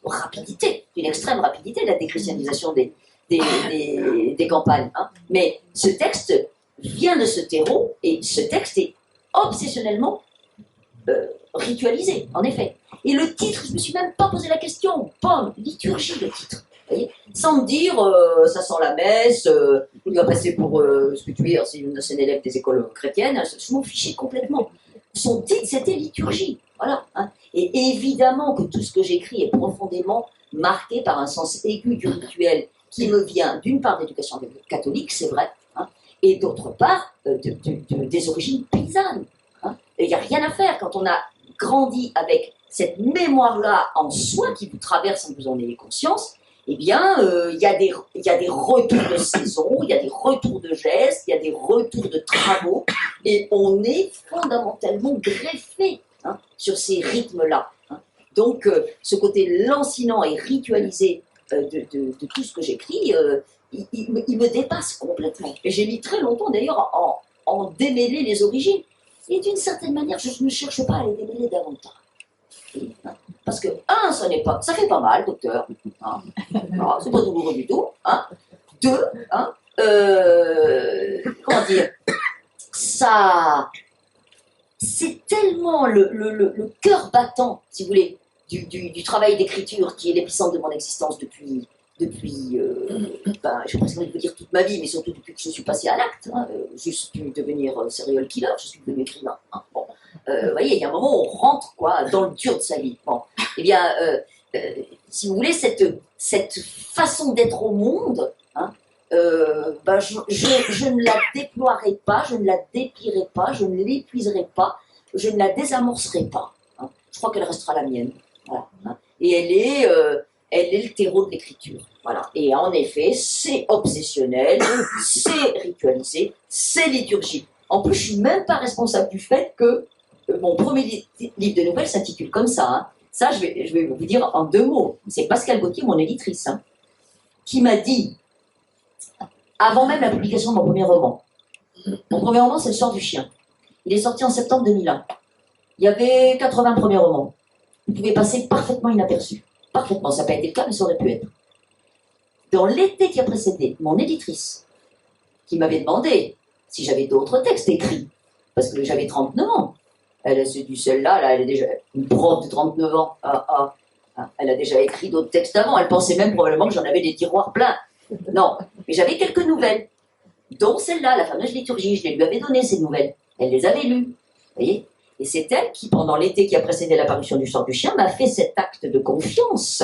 rapidité, une extrême rapidité, la déchristianisation des campagnes. Hein. Mais ce texte vient de ce terreau, et ce texte est obsessionnellement ritualisé, en effet. Et le titre, je ne me suis même pas posé la question. Pomme, liturgie, le titre. Vous voyez, sans me dire, ça sent la messe, il doit passer pour ce que tu veux dire, c'est une ancienne élève des écoles chrétiennes, je m'en fichais complètement. Son titre, c'était liturgie. Voilà. Hein. Et évidemment que tout ce que j'écris est profondément marqué par un sens aigu du rituel qui me vient d'une part d'éducation catholique, c'est vrai, hein, et d'autre part des origines paysannes. Hein. Il n'y a rien à faire quand on a grandi avec cette mémoire-là en soi qui vous traverse sans que vous en ayez conscience. Eh bien, il y a des retours de saison, il y a des retours de gestes, il y a des retours de travaux, et on est fondamentalement greffé, hein, sur ces rythmes-là. Hein. Donc, ce côté lancinant et ritualisé de tout ce que j'écris, il me dépasse complètement. Et j'ai mis très longtemps, d'ailleurs, en démêler les origines. Et d'une certaine manière, je ne cherche pas à les démêler davantage. Hein. Parce que, ça fait pas mal, docteur. Hein. Alors, c'est pas douloureux du tout. Hein. Deux, hein, comment dire, ça, c'est tellement le cœur battant, si vous voulez, du travail d'écriture qui est l'épicentre de mon existence depuis j'ai presque envie de vous dire toute ma vie, mais surtout depuis que je suis passée à l'acte. Hein, juste pu devenir serial killer, je suis devenu écrivain. Hein. Bon. Vous voyez, il y a un moment où on rentre quoi, dans le dur de sa vie. Bon. Eh bien, si vous voulez, cette façon d'être au monde, hein, je ne la déploierai pas, je ne la déplierai pas, je ne l'épuiserai pas, je ne la désamorcerai pas. Hein. Je crois qu'elle restera la mienne. Voilà, hein. Et elle est le terreau de l'écriture. Voilà. Et en effet, c'est obsessionnel, c'est ritualisé, c'est liturgique. En plus, je ne suis même pas responsable du fait que mon premier livre de nouvelles s'intitule comme ça. Hein. Ça, je vais vous dire en 2 mots. C'est Pascal Gauthier, mon éditrice, hein, qui m'a dit, avant même la publication de mon premier roman, c'est Le Sort du Chien. Il est sorti en septembre 2001. Il y avait 80 premiers romans. Il pouvait passer parfaitement inaperçu. Parfaitement, ça n'a pas été le cas, mais ça aurait pu être. Dans l'été qui a précédé, mon éditrice, qui m'avait demandé si j'avais d'autres textes écrits, parce que j'avais 39 ans. Elle s'est dit, celle-là, elle est déjà une prof de 39 ans. Elle a déjà écrit d'autres textes avant. Elle pensait même probablement que j'en avais des tiroirs pleins. Non, Mais j'avais quelques nouvelles, dont celle-là, la fameuse liturgie. Je les lui avais donné, ces nouvelles. Elle les avait lues. Vous voyez? Et c'est elle qui, pendant l'été qui a précédé l'apparition du sang du chien, m'a fait cet acte de confiance,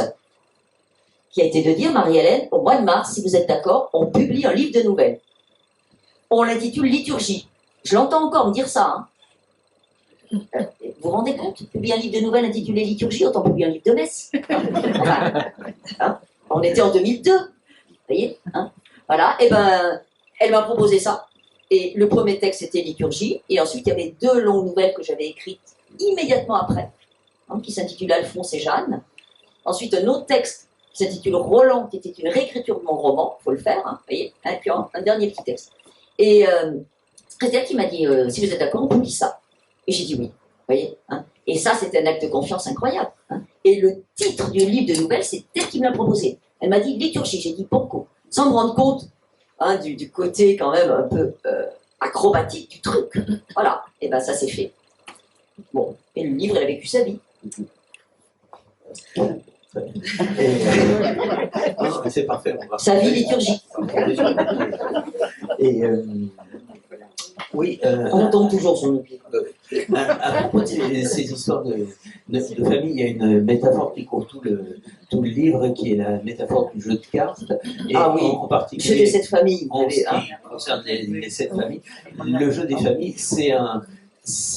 qui a été de dire, Marie-Hélène, au mois de mars, si vous êtes d'accord, on publie un livre de nouvelles. On l'intitule Liturgie. Je l'entends encore me dire ça. Hein. Vous vous rendez compte? Publier un livre de nouvelles intitulé Liturgie, autant publier un livre de messe. Hein, on était en 2002. Vous voyez, hein, voilà, et ben, elle m'a proposé ça. Et le premier texte, c'était Liturgie. Et ensuite, il y avait 2 longues nouvelles que j'avais écrites immédiatement après, hein, qui s'intitulent Alphonse et Jeanne. Ensuite, un autre texte qui s'intitule Roland, qui était une réécriture de mon roman, il faut le faire, hein, vous voyez, et puis un dernier petit texte. Et c'est elle qui m'a dit, si vous êtes d'accord, on publie ça. Et j'ai dit oui, vous voyez. Hein. Et ça, c'était un acte de confiance incroyable. Hein. Et le titre du livre de nouvelles, c'est elle qui me l'a proposé. Elle m'a dit Liturgie, j'ai dit pourquoi? Sans me rendre compte hein, du côté quand même un peu acrobatique du truc. Voilà, et ben ça c'est fait. Bon, et le livre, elle a vécu sa vie. C'est parfait. On va Sa vie liturgique. Et oui, On tombe toujours sur le pied. à propos de ces histoires de famille, il y a une métaphore qui court tout le livre, qui est la métaphore du jeu de cartes. Et Ah oui, en jeu particulier, de cette famille. Vous en ce avez, hein. qui concerne les 7 familles, le jeu des familles, c'est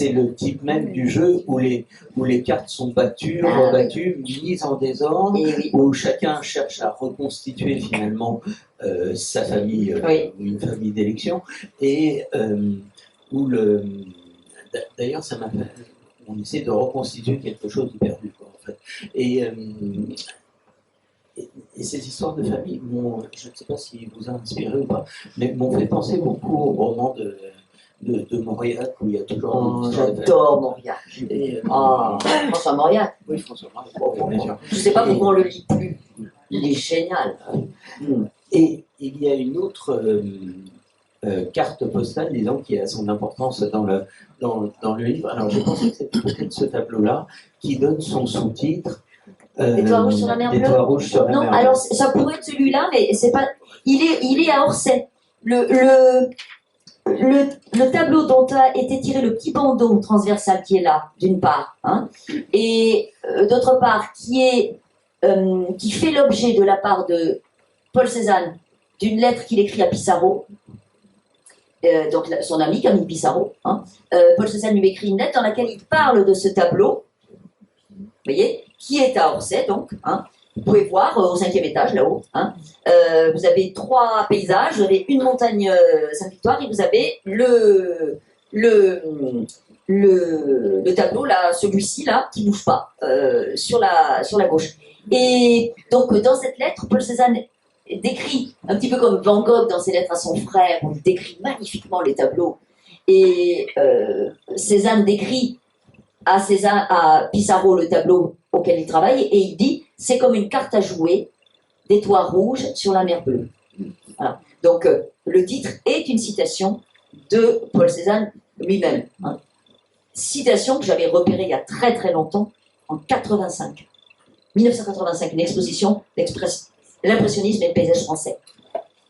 le type même du jeu où les cartes sont battues, rebattues, mises en désordre, Et oui. où chacun cherche à reconstituer finalement sa famille, Oui. ou une famille d'élection, et où d'ailleurs ça m'a fait, on essaie de reconstituer quelque chose de perdu, quoi, en fait. Et ces histoires de famille, je ne sais pas si vous a inspiré ou pas, mais m'ont fait penser beaucoup au roman de Mauriac, où il y a toujours Oh, une histoire de famille. j'adore Mauriac. Et, Ah, François Mauriac. oui, François Mauriac, bien sûr. Je ne sais pas pourquoi on le lit plus. Il est génial. Et il y a une autre carte postale, disons, qui a son importance dans le livre. Alors j'ai pensé que c'était peut-être ce tableau-là qui donne son sous-titre. Des toits rouges sur la mer Des bleue. toits rouges sur la Non, mer alors bleue. ça pourrait être celui-là, mais c'est pas. Il est à Orsay. Le tableau dont a été tiré le petit bandeau transversal qui est là, d'une part, hein, et d'autre part, qui fait l'objet de la part de Paul Cézanne d'une lettre qu'il écrit à Pissarro, donc son ami Camille Pissarro. Hein, Paul Cézanne lui écrit une lettre dans laquelle il parle de ce tableau, vous voyez, qui est à Orsay, donc. Hein, vous pouvez voir au 5e étage, là-haut. Hein, vous avez 3 paysages, vous avez une montagne Sainte-Victoire et vous avez le tableau, là, celui-ci, là, qui ne bouge pas, sur la gauche. Et donc, dans cette lettre, Paul Cézanne décrit, un petit peu comme Van Gogh dans ses lettres à son frère, où il décrit magnifiquement les tableaux. Et Cézanne décrit à Pissarro le tableau auquel il travaille, et il dit c'est comme une carte à jouer, des toits rouges sur la mer bleue. Voilà. Donc le titre est une citation de Paul Cézanne lui-même. Hein. Citation que j'avais repérée il y a très très longtemps, en 1985, une exposition l'impressionnisme et le paysage français.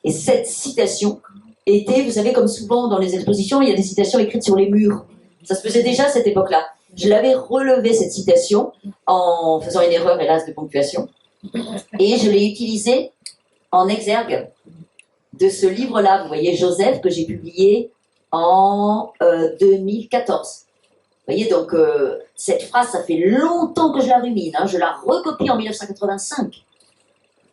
Et cette citation était, vous savez, comme souvent dans les expositions, il y a des citations écrites sur les murs. Ça se faisait déjà à cette époque-là. Je l'avais relevée, cette citation, en faisant une erreur, hélas, de ponctuation. Et je l'ai utilisée en exergue de ce livre-là, vous voyez, Joseph, que j'ai publié en 2014. Vous voyez, donc, cette phrase, ça fait longtemps que je la rumine. Hein, je la recopie en 1985.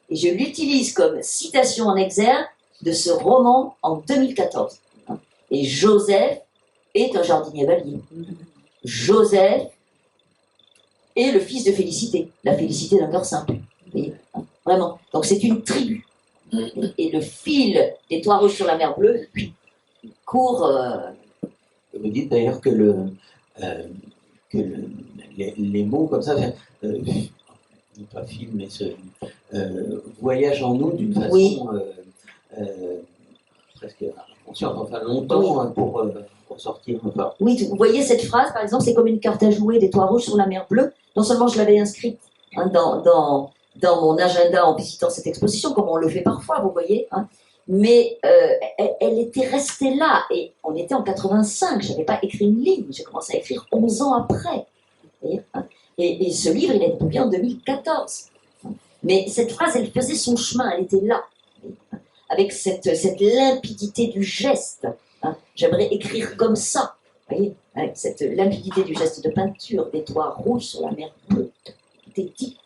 Et je l'utilise comme citation en exergue de ce roman en 2014. Hein. Et Joseph est un jardinier valier. Joseph est le fils de Félicité, la félicité d'un cœur simple. Vous voyez, hein, vraiment. Donc c'est une tribu. Et le fil des toits rouges sur la mer bleue court. Vous dites d'ailleurs que les mots comme ça, pas film, mais voyagent en nous d'une façon Oui. presque inconsciente, enfin longtemps, hein, pour sortir. Enfin. Oui, vous voyez cette phrase, par exemple, c'est comme une carte à jouer des toits rouges sur la mer bleue. Non seulement je l'avais inscrite hein, dans mon agenda en visitant cette exposition, comme on le fait parfois, vous voyez, hein, mais elle était restée là. Et on était en 85, je n'avais pas écrit une ligne, j'ai commencé à écrire 11 ans après. Vous voyez, hein. Et ce livre, il a été publié en 2014. Mais cette phrase, elle faisait son chemin, elle était là. Avec cette limpidité du geste. Hein. J'aimerais écrire comme ça. Vous voyez, avec cette limpidité du geste de peinture, des toits rouges sur la mer bleue. Tout est dit.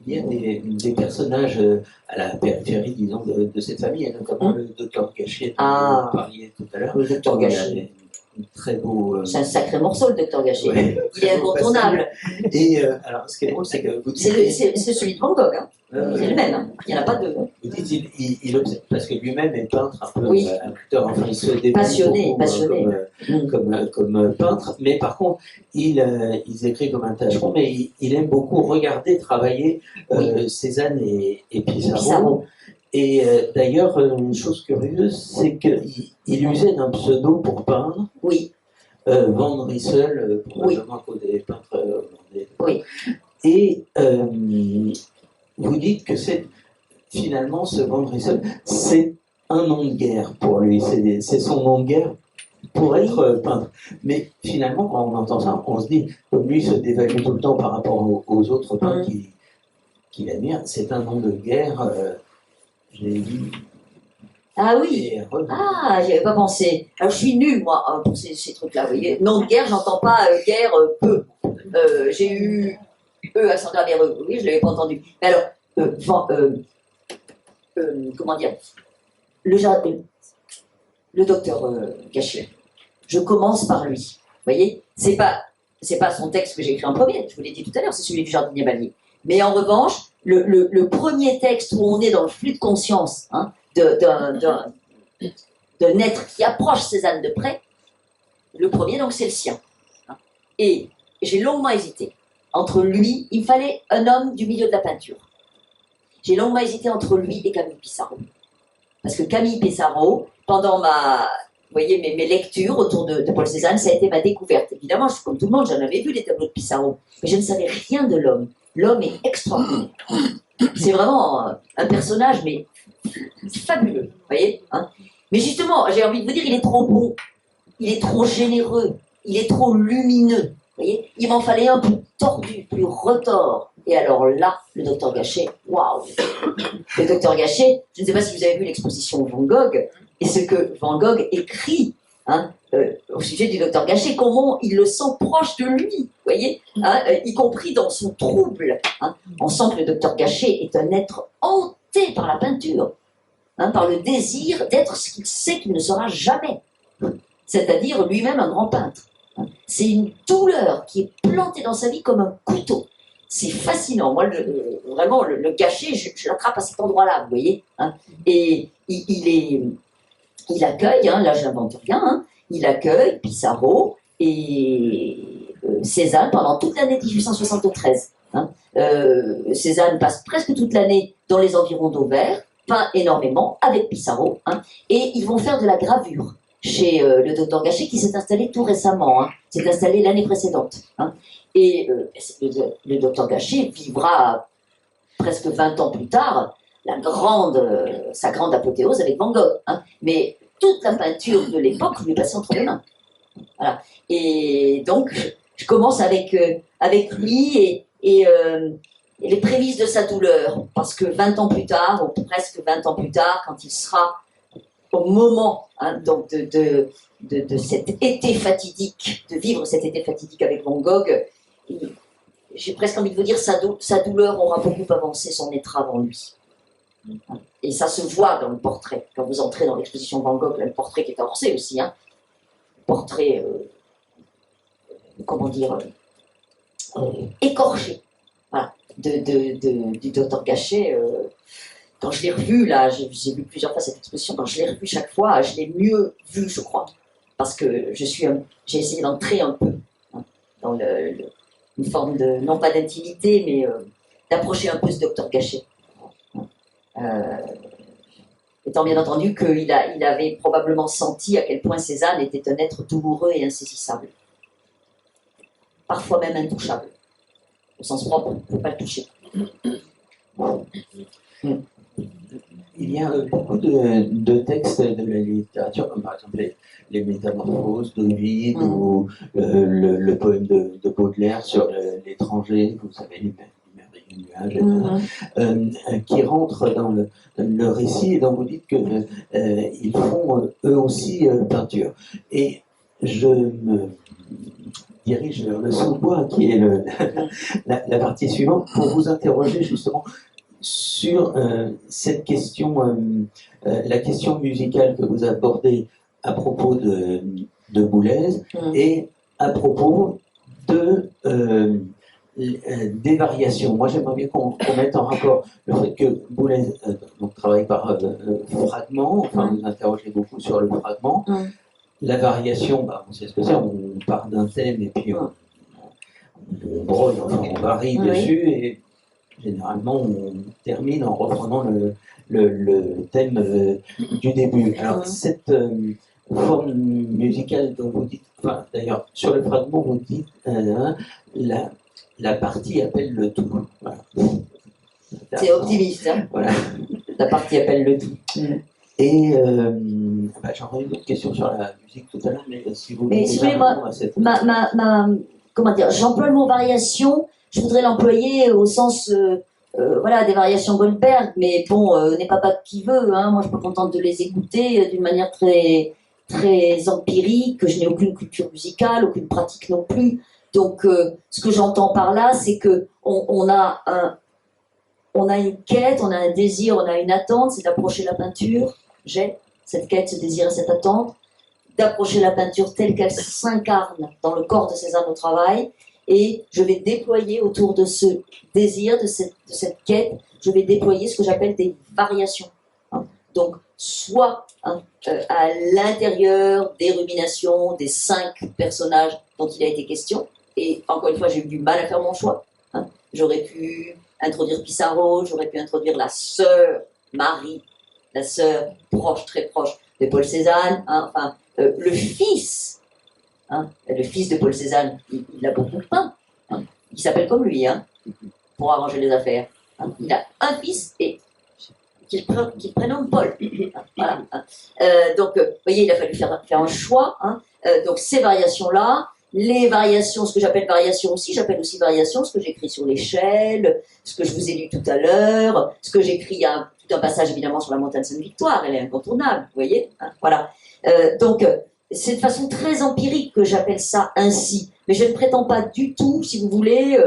Il y a des personnages à la périphérie, disons, de cette famille, et notamment le docteur Gachet, dont vous parliez tout à l'heure. Le docteur Gachet. Très beau. C'est un sacré morceau, le docteur Gachet. Ouais, il est incontournable. Et alors, ce qui est drôle, c'est que vous dites. C'est celui de Van Gogh, hein. C'est le même, hein. Il n'y en a pas deux. Vous dites, il observe, parce que lui-même est peintre, un peu Oui. Un sculpteur, enfin, il se débrouille Passionné, beaucoup, passionné. Comme peintre, mais par contre, il écrit comme un tâcheron, mais il aime beaucoup regarder travailler Cézanne et Pissarro. Et d'ailleurs, une chose curieuse, c'est qu'il usait d'un pseudo pour peindre. Oui. Van Rissel, probablement à cause des peintres hollandais. Oui. Et vous dites que finalement, ce Van Rissel, c'est un nom de guerre pour lui. C'est son nom de guerre pour être peintre. Mais finalement, quand on entend ça, on se dit, comme lui se dévalue tout le temps par rapport aux autres peintres qu'il admire, c'est un nom de guerre. J'ai dit. Ah oui. Ah, j'y avais pas pensé. Alors je suis nulle, moi, pour ces trucs-là, vous voyez. Nom de guerre, j'entends pas guerre peu. J'ai eu accent grave et oui, je l'avais pas entendu. Mais alors, comment dire, le docteur Gachet, je commence par lui. Vous voyez, c'est pas son texte que j'ai écrit en premier, je vous l'ai dit tout à l'heure, c'est celui du jardinier Ballier. Mais en revanche, le premier texte où on est dans le flux de conscience, hein, d'un être qui approche Cézanne de près, le premier, donc, c'est le sien. Et j'ai longuement hésité entre lui, il me fallait un homme du milieu de la peinture. J'ai longuement hésité entre lui et Camille Pissarro. Parce que Camille Pissarro, pendant vous voyez, mes lectures autour de Paul Cézanne, ça a été ma découverte. Évidemment, je suis comme tout le monde, j'en avais vu les tableaux de Pissarro, mais je ne savais rien de l'homme. L'homme est extraordinaire. C'est vraiment un personnage, mais fabuleux, vous voyez, hein. Mais justement, j'ai envie de vous dire, il est trop bon, il est trop généreux, il est trop lumineux, vous voyez. Il m'en fallait un plus tordu, plus retors. Et alors là, le docteur Gachet, waouh. Le docteur Gachet, je ne sais pas si vous avez vu l'exposition Van Gogh, et ce que Van Gogh écrit, hein, au sujet du docteur Gachet, comment il le sent proche de lui, vous voyez, hein, y compris dans son trouble. Hein. On sent que le docteur Gachet est un être hanté par la peinture, hein, par le désir d'être ce qu'il sait qu'il ne sera jamais, c'est-à-dire lui-même un grand peintre. Hein. C'est une douleur qui est plantée dans sa vie comme un couteau. C'est fascinant. Moi, vraiment, le Gachet, je l'attrape à cet endroit-là, vous voyez. Hein. Et il accueille, hein, là je n'invente rien, hein, il accueille Pissarro et Cézanne pendant toute l'année 1873. Hein. Cézanne passe presque toute l'année dans les environs d'Auvers, peint énormément avec Pissarro, hein, et ils vont faire de la gravure chez le docteur Gachet qui s'est installé tout récemment, hein, s'est installé l'année précédente. Hein. Et le docteur Gachet vivra presque 20 ans plus tard sa grande apothéose avec Van Gogh. Hein. Mais toute la peinture de l'époque lui est passée entre les mains. Voilà. Et donc, je commence avec lui et les prémices de sa douleur. Parce que 20 ans plus tard, ou presque 20 ans plus tard, quand il sera au moment, hein, donc de cet été fatidique, de vivre cet été fatidique avec Van Gogh, j'ai presque envie de vous dire, sa douleur aura beaucoup avancé son être avant lui. Et ça se voit dans le portrait. Quand vous entrez dans l'exposition Van Gogh, là, le portrait qui est à Orsay aussi, hein, portrait, comment dire, écorché, voilà, du docteur Gachet. Quand je l'ai revu, là, j'ai vu plusieurs fois cette exposition, quand je l'ai revu chaque fois, je l'ai mieux vu, je crois, parce que j'ai essayé d'entrer un peu, hein, dans une forme de, non pas d'intimité, mais d'approcher un peu ce docteur Gachet. Étant bien entendu qu'il avait probablement senti à quel point Cézanne était un être douloureux et insaisissable. Parfois même intouchable. Au sens propre, on ne peut pas le toucher. Il y y a beaucoup de textes de la littérature, comme par exemple les Métamorphoses d'Ovide ou le poème de Baudelaire sur l'étranger, vous savez, les merveilleux nuages, qui rentrent dans le récit et dont vous dites qu'ils font eux aussi peinture. Et je me dirige vers le sous-bois, qui est la partie suivante, pour vous interroger justement sur cette question, la question musicale que vous abordez à propos de Boulez et à propos des variations. Moi, j'aimerais bien qu'on mette en rapport le fait que Boulez donc, travaille par fragments, enfin, vous interrogez beaucoup sur le fragment. La variation, bah, on sait ce que c'est, on part d'un thème et puis on brode, enfin, on varie dessus et généralement on termine en reprenant le thème du début. Alors cette forme musicale dont vous dites, enfin d'ailleurs sur le fragment vous dites la partie appelle le tout. Voilà. C'est optimiste, hein. Voilà. La partie appelle le tout. Et j'aurais une autre question sur la musique tout à l'heure, mais si vous voulez. Mais si vous voulez, moi, comment dire, j'emploie le mot variation, je voudrais l'employer au sens, voilà, des variations Goldberg, mais bon, n'est pas qui veut, hein. Moi je me contente de les écouter d'une manière très, très empirique, je n'ai aucune culture musicale, aucune pratique non plus. Donc, ce que j'entends par là, c'est que on a une quête, on a un désir, on a une attente, c'est d'approcher la peinture. J'ai cette quête, ce désir et cette attente, d'approcher la peinture telle qu'elle s'incarne dans le corps de Cézanne au travail, et je vais déployer autour de ce désir, de cette quête, je vais déployer ce que j'appelle des variations. Donc, soit à l'intérieur des ruminations des 5 personnages dont il a été question, et encore une fois, j'ai eu du mal à faire mon choix. J'aurais pu introduire Pissarro, j'aurais pu introduire la sœur Marie, la sœur proche, très proche de Paul Cézanne, enfin, le fils de Paul Cézanne, il a beaucoup peint, il s'appelle comme lui, pour arranger les affaires. Il a un fils et qu'il prénomme Paul. Voilà. Donc, vous voyez, il a fallu faire un choix. Donc, ces variations-là, les variations, ce que j'appelle variations aussi, j'appelle aussi variations, ce que j'écris sur l'échelle, ce que je vous ai lu tout à l'heure, ce que j'écris, il y a tout un passage évidemment sur la montagne Sainte-Victoire, elle est incontournable, vous voyez, voilà. Donc, c'est de façon très empirique que j'appelle ça ainsi, mais je ne prétends pas du tout, si vous voulez,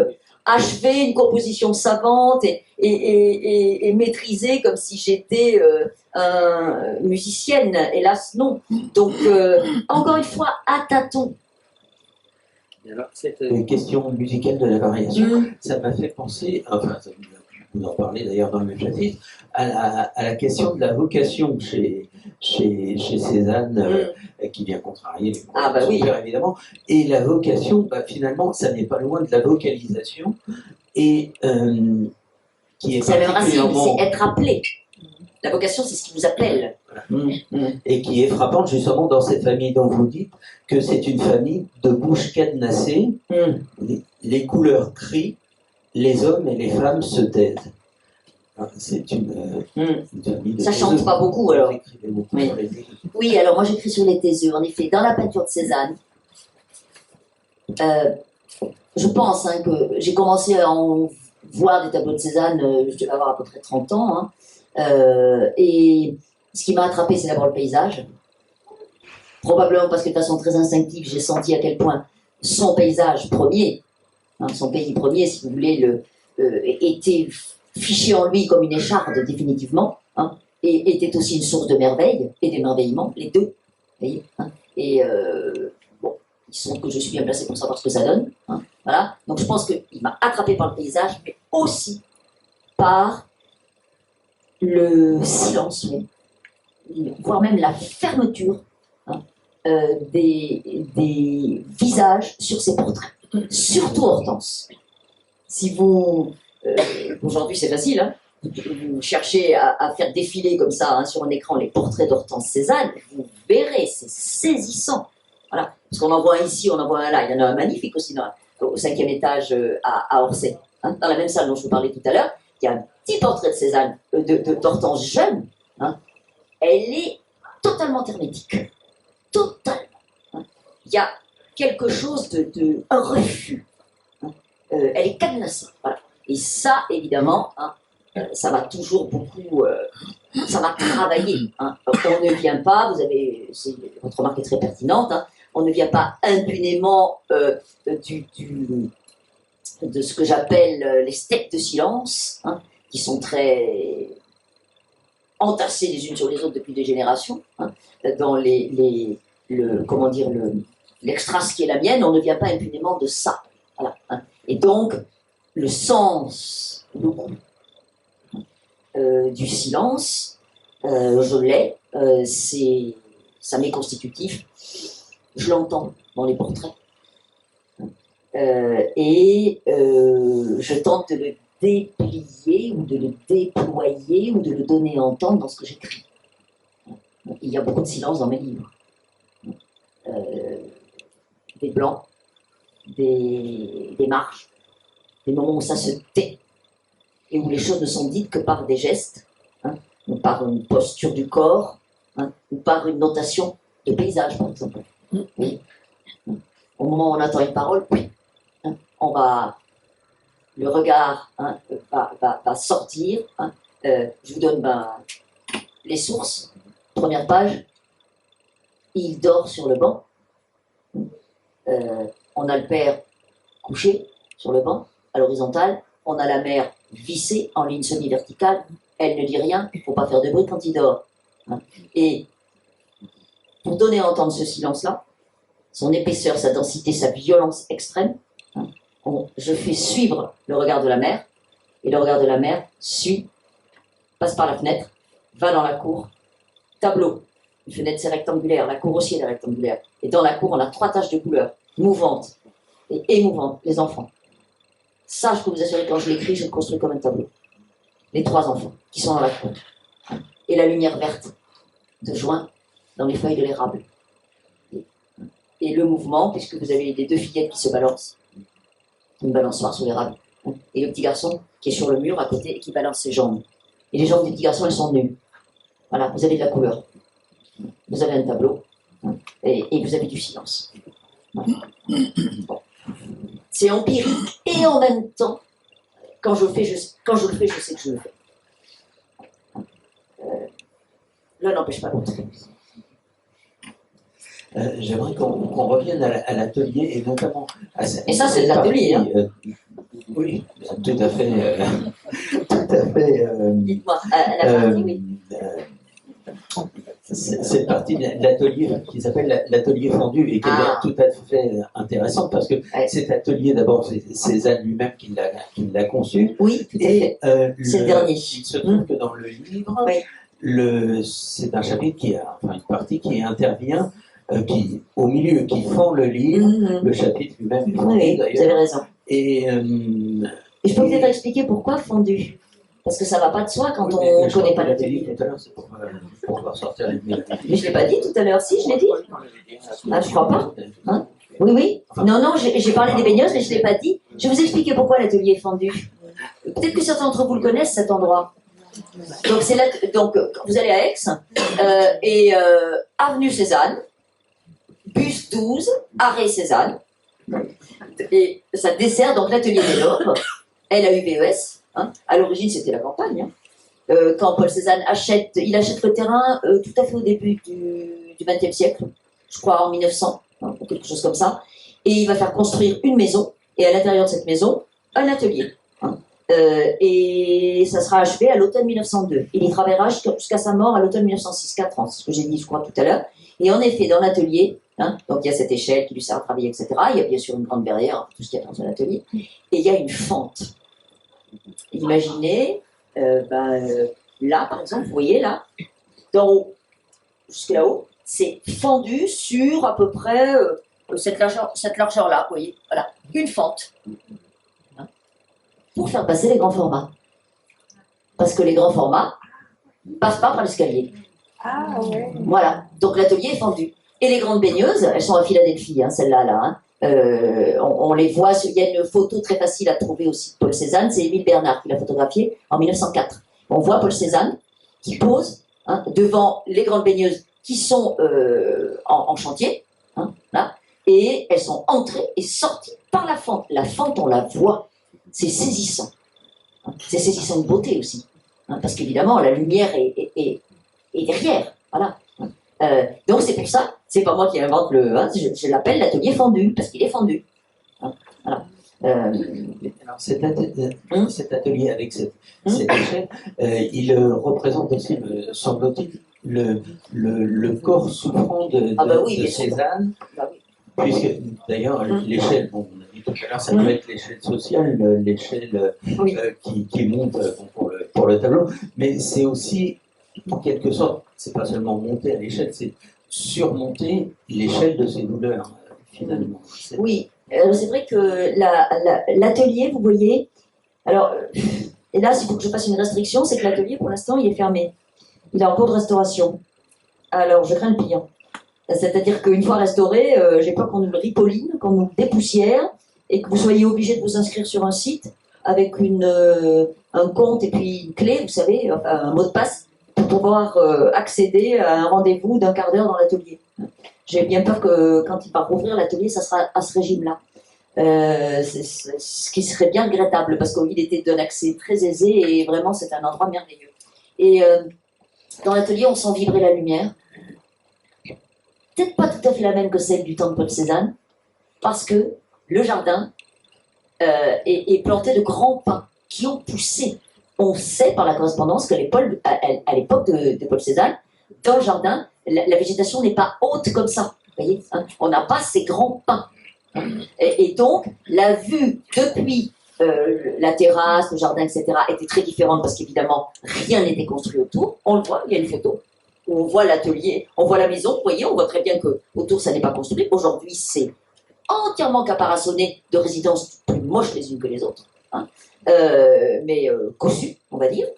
achever une composition savante et maîtriser comme si j'étais musicienne, hélas non. Donc, encore une fois, à tâtons. Alors, cette question musicale de la variation, ça m'a fait penser, enfin, vous en parlez d'ailleurs dans le même chapitre, à la question de la vocation chez Cézanne, qui vient contrarier les père, évidemment. Et la vocation, finalement, ça n'est pas loin de la vocalisation, et qui est particulièrement... C'est être appelé. La vocation, c'est ce qui nous appelle. Et qui est frappante justement dans cette famille dont vous dites que c'est une famille de bouches cadenassées, les couleurs crient, les hommes et les femmes se taisent. C'est une famille de... Ça chante pas beaucoup alors. Oui, alors moi j'écris sur les taiseux. En effet, dans la peinture de Cézanne, je pense que j'ai commencé à en voir des tableaux de Cézanne, je devais avoir à peu près 30 ans, et ce qui m'a attrapé, c'est d'abord le paysage. Probablement parce que de façon très instinctive, j'ai senti à quel point son paysage premier, son pays premier, si vous voulez, était fiché en lui comme une écharde définitivement, et était aussi une source de merveille et d'émerveillement, les deux. Vous voyez, et bon, il semble que je suis bien placé pour savoir ce que ça donne. Voilà. Donc je pense qu'il m'a attrapé par le paysage, mais aussi par le silence, voire même la fermeture des visages sur ses portraits. Surtout Hortense. Si vous... aujourd'hui c'est facile, vous cherchez à faire défiler comme ça sur un écran les portraits d'Hortense Cézanne, vous verrez, c'est saisissant. Voilà. Parce qu'on en voit un ici, on en voit un là. Il y en a un magnifique aussi au 5e étage à Orsay. Dans la même salle dont je vous parlais tout à l'heure, il y a un petit portrait de Cézanne, d'Hortense jeune, hein, elle est totalement hermétique. Totalement. Hein. Il y a quelque chose un refus. Hein. Elle est cadenassée. Voilà. Et ça, évidemment, hein, ça va toujours beaucoup, ça va travailler. Hein. On ne vient pas, votre remarque est très pertinente, hein, on ne vient pas impunément de ce que j'appelle les steppes de silence, hein, qui sont très entassées les unes sur les autres depuis des générations, hein, dans l'extras qui est la mienne, on ne vient pas impunément de ça. Voilà, hein. Et donc, le sens, le goût du silence, je l'ai, ça m'est constitutif, je l'entends dans les portraits. Je tente de le déplier ou de le déployer ou de le donner à entendre dans ce que j'écris. Il y a beaucoup de silence dans mes livres. Des blancs, des marges, des moments où ça se tait et où les choses ne sont dites que par des gestes, hein, ou par une posture du corps, hein, ou par une notation de paysage, par exemple. Oui. Au moment où on entend une parole, oui, hein, le regard, hein, va sortir. Hein. Je vous donne les sources. Première page. Il dort sur le banc. On a le père couché sur le banc, à l'horizontale. On a la mère vissée en ligne semi-verticale. Elle ne dit rien. Il ne faut pas faire de bruit quand il dort. Hein. Et pour donner à entendre ce silence-là, son épaisseur, sa densité, sa violence extrême, hein, je fais suivre le regard de la mère, et le regard de la mère suit, passe par la fenêtre, va dans la cour, tableau. Une fenêtre, c'est rectangulaire, la cour aussi est rectangulaire. Et dans la cour, on a 3 taches de couleur, mouvantes et émouvantes, les enfants. Ça, je peux vous assurer, quand je l'écris, je le construis comme un tableau. Les 3 enfants qui sont dans la cour. Et la lumière verte de juin dans les feuilles de l'érable. Et le mouvement, puisque vous avez les 2 fillettes qui se balancent, une balançoire sur l'érable, hein, et le petit garçon qui est sur le mur à côté et qui balance ses jambes. Et les jambes du petit garçon, elles sont nues. Voilà, vous avez de la couleur. Vous avez un tableau, hein, et vous avez du silence. Voilà. Bon. C'est empirique et en même temps, quand je le fais, je sais que je le fais. L'un n'empêche pas l'autre. J'aimerais qu'on revienne à l'atelier et notamment à cette. Et ça, c'est l'atelier, hein. Oui, tout à fait. Tout à fait. Dites-moi, la partie, oui. Cette partie de l'atelier qui s'appelle l'atelier fondu et qui est tout à fait intéressante parce que cet atelier, d'abord, c'est Cézanne lui-même qui l'a conçu. Oui, tout à fait. C'est le dernier. Il se trouve que dans le livre, oui. C'est un chapitre une partie qui intervient. Au milieu, qui fond le livre, le chapitre lui-même est fondu, oui, d'ailleurs. Vous avez raison. Et je peux peut-être expliquer pourquoi fondu. Parce que ça ne va pas de soi quand on ne connaît pas l'atelier. Tout à l'heure, c'est pour pouvoir sortir les Mais je ne l'ai pas dit tout à l'heure, si, je l'ai dit. Ah, je ne crois pas. Hein, oui, oui. Non, j'ai parlé des baigneuses, mais je ne l'ai pas dit. Je vais vous expliquer pourquoi l'atelier est fondu. Peut-être que certains d'entre vous le connaissent, cet endroit. Donc, vous allez à Aix, avenue Cézanne, bus 12, arrêt Cézanne, et ça dessert donc l'atelier des Lopes, LAUVES. Hein. À l'origine, c'était la campagne. Hein. Quand Paul Cézanne achète le terrain tout à fait au début du XXe siècle, je crois en 1900, hein, ou quelque chose comme ça, et il va faire construire une maison, et à l'intérieur de cette maison, un atelier. Hein. Et ça sera achevé à l'automne 1902. Il y travaillera jusqu'à sa mort à l'automne 1906, 4 ans, c'est ce que j'ai dit, je crois, tout à l'heure. Et en effet, dans l'atelier, hein, donc il y a cette échelle qui lui sert à travailler, etc. Il y a bien sûr une grande verrière, tout ce qu'il y a dans un atelier, et il y a une fente. Imaginez, là, par exemple, vous voyez là, d'en haut jusqu'à là-haut, c'est fendu sur à peu près cette largeur-là, vous voyez, voilà, une fente. Hein, pour faire passer les grands formats. Parce que les grands formats ne passent pas par l'escalier. Ah ouais. Voilà, donc l'atelier est fendu. Et les grandes baigneuses, elles sont à Philadelphie, hein, celles-là, là. Hein. On les voit, il y a une photo très facile à trouver aussi de Paul Cézanne, c'est Émile Bernard qui l'a photographié en 1904. On voit Paul Cézanne qui pose devant les grandes baigneuses qui sont en chantier, là, et elles sont entrées et sorties par la fente. La fente, on la voit, c'est saisissant. C'est saisissant de beauté aussi, parce qu'évidemment, la lumière est derrière, voilà. Donc c'est pour ça, c'est pas moi qui invente je l'appelle l'atelier fendu, parce qu'il est fendu. Voilà. Alors, cet atelier avec cette échelle, il représente aussi, me semble-t-il, le corps souffrant de Cézanne, Bah oui. puisque d'ailleurs l'échelle, bon, on a dit tout à l'heure, ça peut être l'échelle sociale, l'échelle qui monte pour le tableau, mais c'est aussi, en quelque sorte, c'est pas seulement monter à l'échelle, c'est surmonter l'échelle de ses douleurs, finalement. Oui, c'est vrai que l'atelier, vous voyez, alors, hélas, il faut que je fasse une restriction, c'est que l'atelier, pour l'instant, il est fermé. Il est en cours de restauration. Alors, je crains le pire. C'est-à-dire qu'une fois restauré, j'ai peur qu'on nous le ripolline, qu'on nous le dépoussière, et que vous soyez obligé de vous inscrire sur un site avec un compte et puis une clé, vous savez, un mot de passe, pour pouvoir accéder à un rendez-vous d'1 quart d'heure dans l'atelier. J'ai bien peur que quand il va rouvrir l'atelier, ça sera à ce régime-là. Ce qui serait bien regrettable, parce qu'il était d'un accès très aisé et vraiment c'est un endroit merveilleux. Et dans l'atelier, on sent vibrer la lumière. Peut-être pas tout à fait la même que celle du temps de Paul Cézanne, parce que le jardin est planté de grands pins qui ont poussé. On sait par la correspondance qu'à l'époque de Paul Cézanne, dans le jardin, la végétation n'est pas haute comme ça. Vous voyez, on n'a pas ces grands pins. Et donc, la vue depuis la terrasse, le jardin, etc., était très différente parce qu'évidemment, rien n'était construit autour. On le voit, il y a une photo. On voit l'atelier, on voit la maison, vous voyez, on voit très bien que autour ça n'est pas construit. Aujourd'hui, c'est entièrement caparaçonné de résidences plus moches les unes que les autres, mais cossues, on va dire.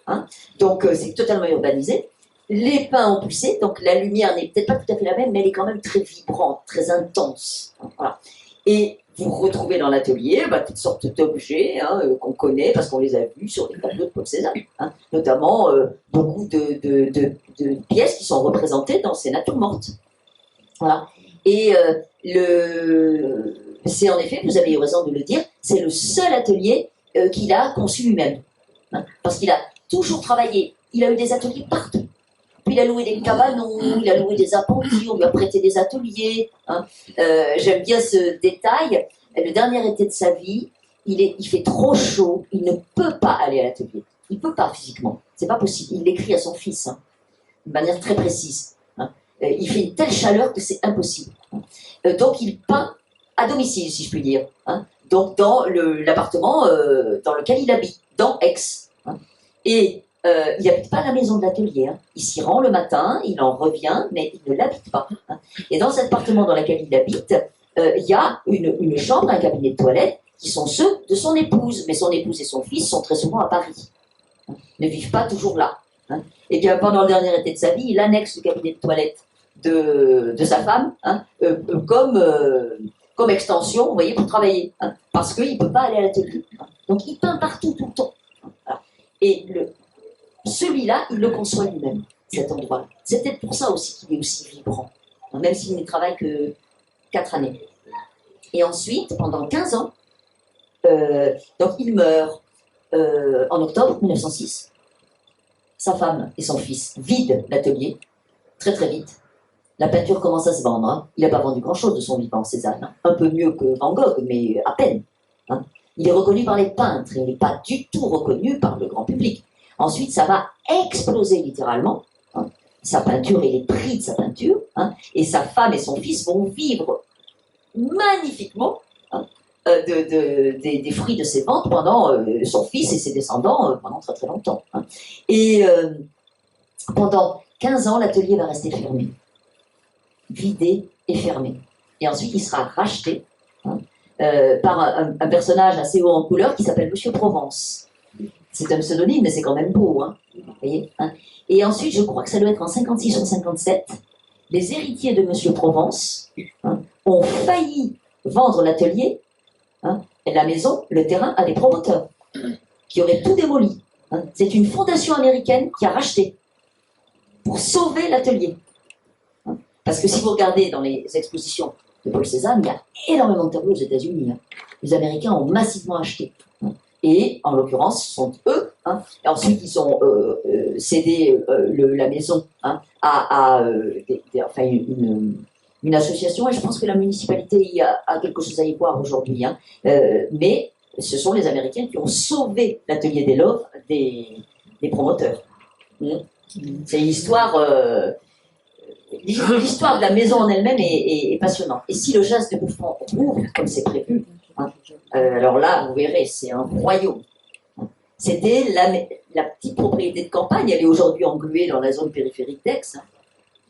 Donc, c'est totalement urbanisé. Les pins ont poussé, donc la lumière n'est peut-être pas tout à fait la même, mais elle est quand même très vibrante, très intense. Voilà. Et vous retrouvez dans l'atelier toutes sortes d'objets qu'on connaît parce qu'on les a vus sur les tableaux de Paul Cézanne, notamment beaucoup de pièces qui sont représentées dans ces natures mortes. Voilà. Et c'est en effet, vous avez eu raison de le dire, c'est le seul atelier qu'il a conçu lui-même. Parce qu'il a toujours travaillé, il a eu des ateliers partout. Puis il a loué des cabanons, il a loué des apprentis, on lui a prêté des ateliers. J'aime bien ce détail. Le dernier été de sa vie, il fait trop chaud, il ne peut pas aller à l'atelier. Il ne peut pas physiquement, c'est pas possible. Il l'écrit à son fils, de manière très précise. Il fait une telle chaleur que c'est impossible. Donc il peint à domicile, si je puis dire. Donc dans l'appartement dans lequel il habite, dans Aix. Et il n'habite pas à la maison de l'atelier. Il s'y rend le matin, il en revient, mais il ne l'habite pas. Et dans cet appartement dans lequel il habite, il y a une chambre, un cabinet de toilette, qui sont ceux de son épouse. Mais son épouse et son fils sont très souvent à Paris. Ne vivent pas toujours là. Et bien, pendant le dernier été de sa vie, il annexe le cabinet de toilette de sa femme comme extension, vous voyez, pour travailler. Parce qu'il ne peut pas aller à l'atelier. Donc, il peint partout, tout le temps. Et celui-là, il le conçoit lui-même, cet endroit-là. C'est peut-être pour ça aussi qu'il est aussi vibrant, même s'il ne travaille que 4 années. Et ensuite, pendant 15 ans, donc il meurt en octobre 1906. Sa femme et son fils vident l'atelier, très très vite. La peinture commence à se vendre. Il n'a pas vendu grand-chose de son vivant, Cézanne. Un peu mieux que Van Gogh, mais à peine. Il est reconnu par les peintres, il n'est pas du tout reconnu par le grand public. Ensuite, ça va exploser littéralement, sa peinture et les prix de sa peinture, et sa femme et son fils vont vivre magnifiquement des fruits de ses ventes pendant son fils et ses descendants pendant très très longtemps. Et pendant 15 ans, l'atelier va rester fermé, vidé et fermé. Et ensuite, il sera racheté par un personnage assez haut en couleur qui s'appelle Monsieur Provence. C'est un pseudonyme, mais c'est quand même beau. Vous voyez, Et ensuite, je crois que ça doit être en 56 ou 57, les héritiers de Monsieur Provence ont failli vendre l'atelier, la maison, le terrain, à des promoteurs qui auraient tout démoli. C'est une fondation américaine qui a racheté. pour sauver l'atelier. Hein. Parce que si vous regardez dans les expositions de Paul Cézanne, il y a énormément de tableaux aux États-Unis. Hein. Les Américains ont massivement acheté. Hein. Et en l'occurrence, ce sont eux. Hein. Et ensuite, ils ont cédé la maison hein, à enfin, une association. Et je pense que la municipalité a quelque chose à y voir aujourd'hui. Hein. Mais ce sont les Américains qui ont sauvé l'atelier des Louvres des promoteurs. C'est l'histoire. L'histoire de la maison en elle-même est passionnante. Et si le Jas de Bouffon rouvre comme c'est prévu, hein, alors là, vous verrez, c'est un royaume. C'était la petite propriété de campagne. Elle est aujourd'hui engluée dans la zone périphérique d'Aix. Hein,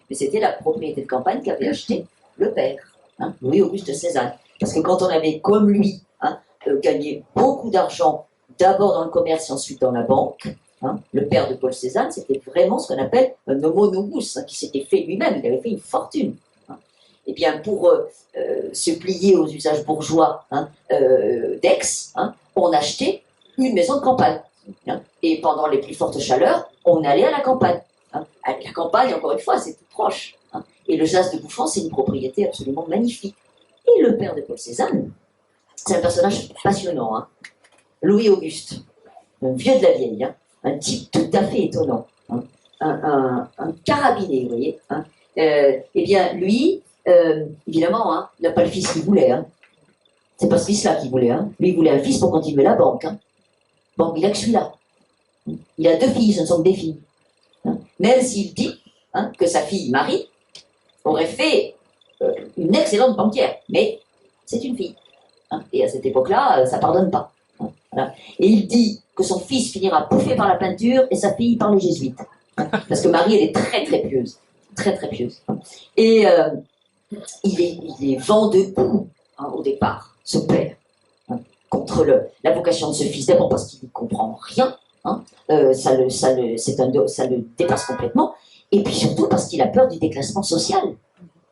mais c'était la propriété de campagne qu'avait acheté le père, hein, Louis-Auguste Cézanne. Parce que quand on avait, comme lui, hein, gagné beaucoup d'argent, d'abord dans le commerce et ensuite dans la banque, hein, le père de Paul Cézanne, c'était vraiment ce qu'on appelle un homo novus, hein, qui s'était fait lui-même, il avait fait une fortune. Hein. Et bien, pour se plier aux usages bourgeois hein, d'Aix, hein, on achetait une maison de campagne. Hein. Et pendant les plus fortes chaleurs, on allait à la campagne. Hein. La campagne, encore une fois, c'est tout proche. Hein. Et le Jas de Bouffon, c'est une propriété absolument magnifique. Et le père de Paul Cézanne, c'est un personnage passionnant. Hein. Louis-Auguste, un vieux de la vieille, hein, un type tout à fait étonnant, hein, un carabiné, vous voyez. Hein. Eh bien, lui, évidemment, hein, il n'a pas le fils qu'il voulait. Hein. C'est pas ce fils-là qu'il voulait. Hein. Lui, il voulait un fils pour continuer la banque. Hein. Bon, il a que celui-là. Il a 2 filles, ce ne sont que des filles. Hein. Même s'il dit hein, que sa fille, Marie, aurait fait une excellente banquière, mais c'est une fille. Hein. Et à cette époque-là, ça ne pardonne pas. Hein. Voilà. Et il dit que son fils finira bouffé par la peinture et sa fille par les jésuites. Hein. Parce que Marie, elle est très très pieuse. Très très pieuse. Hein. Et il est vent debout hein, au départ, ce père, hein, contre la vocation de ce fils. D'abord parce qu'il ne comprend rien. Hein. Ça le dépasse complètement. Et puis surtout parce qu'il a peur du déclassement social.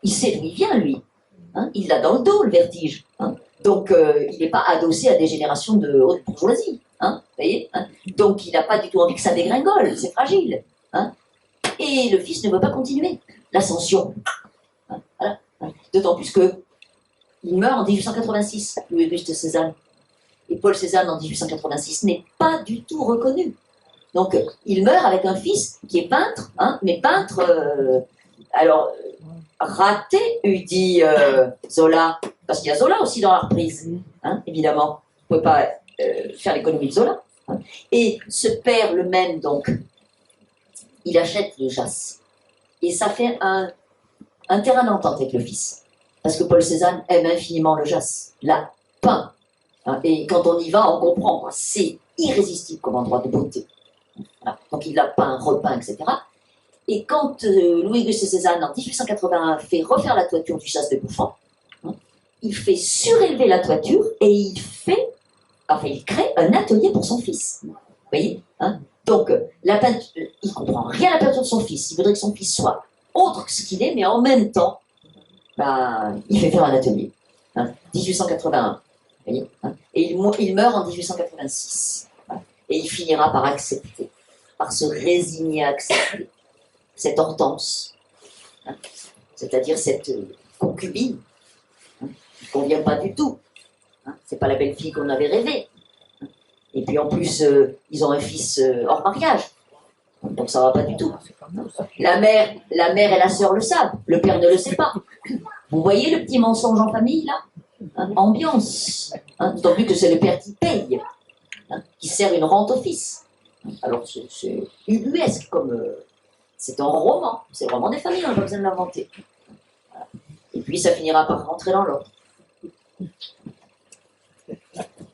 Il sait d'où il vient, lui. Hein. Il l'a dans le dos, le vertige. Hein. Donc, il n'est pas adossé à des générations de haute bourgeoisie. Hein, voyez hein. Donc, il n'a pas du tout envie que ça dégringole. C'est fragile. Hein. Et le fils ne veut pas continuer l'ascension. Hein, voilà. D'autant plus que il meurt en 1886, Louis-Auguste Cézanne. Et Paul Cézanne, en 1886, n'est pas du tout reconnu. Donc, il meurt avec un fils qui est peintre, hein, mais peintre, raté, eût dit Zola, parce qu'il y a Zola aussi dans la reprise, hein, évidemment. On ne peut pas faire l'économie de Zola. Hein. Et ce père, le même, donc, il achète le Jas. Et ça fait un terrain d'entente avec le fils. Parce que Paul Cézanne aime infiniment le Jas, l'a peint. Hein. Et quand on y va, on comprend. C'est irrésistible comme endroit de beauté. Voilà. Donc il l'a peint, repeint, etc. Et quand Louis-Auguste Cézanne, en 1881, fait refaire la toiture du Jas de Bouffon, hein, il fait surélever la toiture et il crée un atelier pour son fils. Vous voyez hein. Donc, la peinture, il ne comprend rien à la peinture de son fils. Il voudrait que son fils soit autre que ce qu'il est, mais en même temps, il fait faire un atelier. Hein, 1881. Vous voyez hein. Et il meurt en 1886. Voilà. Et il finira par accepter, par se résigner à accepter cette Hortense, hein, c'est-à-dire cette concubine, hein, qui ne convient pas du tout. Hein, c'est pas la belle fille qu'on avait rêvée. Hein. Et puis en plus, ils ont un fils hors mariage. Donc ça va pas du tout. La mère et la sœur le savent, le père ne le sait pas. Vous voyez le petit mensonge en famille là hein, ambiance. Hein, d'autant plus que c'est le père qui paye, hein, qui sert une rente au fils. Alors c'est ubuesque comme... c'est un roman, c'est le roman des familles, on n'a pas besoin de l'inventer. Voilà. Et puis ça finira par rentrer dans l'ordre.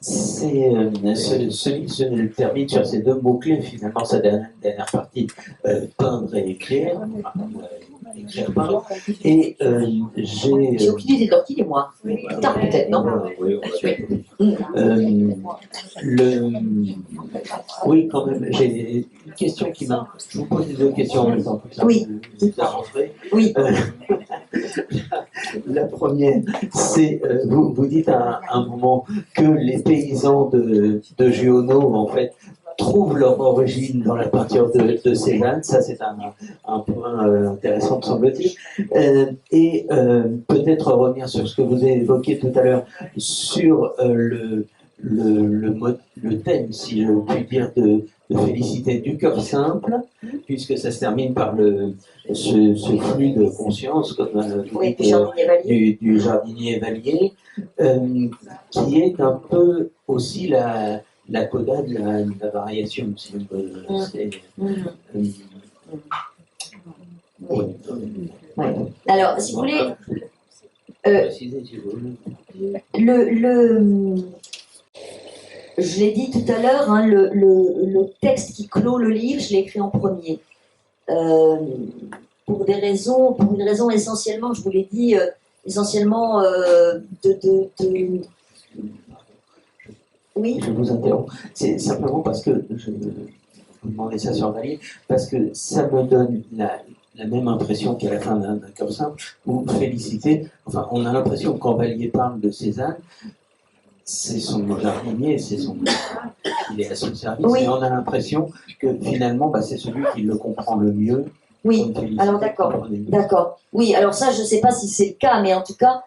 C'est celui qui se termine sur ces 2 mots-clés, finalement, sa dernière partie, peindre et écrire. Écrire, peindre. Et j'ai aucune idée de leur qui est moi. Tard peut-être, non oui, oui, quand même, j'ai une question qui m'a... Je vous pose les 2 questions en même temps. Oui. Oui. La première, c'est, vous dites à un moment que les paysans de Giono, en fait, trouvent leur origine dans la peinture de Cézanne. Ça, c'est un point intéressant, me semble-t-il. Et peut-être revenir sur ce que vous avez évoqué tout à l'heure, sur le thème, si je puis dire, de Félicité du cœur simple, puisque ça se termine par ce flux de conscience, comme vous Oui, dites, du jardinier Valier. du jardinier Valier, qui est un peu aussi la coda de la variation, si on peut. Ouais. Alors, si vous voulez, Préciser, si vous voulez. Je l'ai dit tout à l'heure, hein, le texte qui clôt le livre, je l'ai écrit en premier. Pour une raison essentiellement, je vous l'ai dit, essentiellement Oui. Je vous interromps. C'est simplement parce que je vous demandais ça sur Valier, parce que ça me donne la même impression qu'à la fin d'un cœur simple, où Félicité, enfin, on a l'impression que quand Valier parle de Cézanne, c'est son jardinier, il est à son service, oui. Et on a l'impression que finalement, c'est celui qui le comprend le mieux. Oui, alors d'accord. Oui, alors ça, je ne sais pas si c'est le cas, mais en tout cas,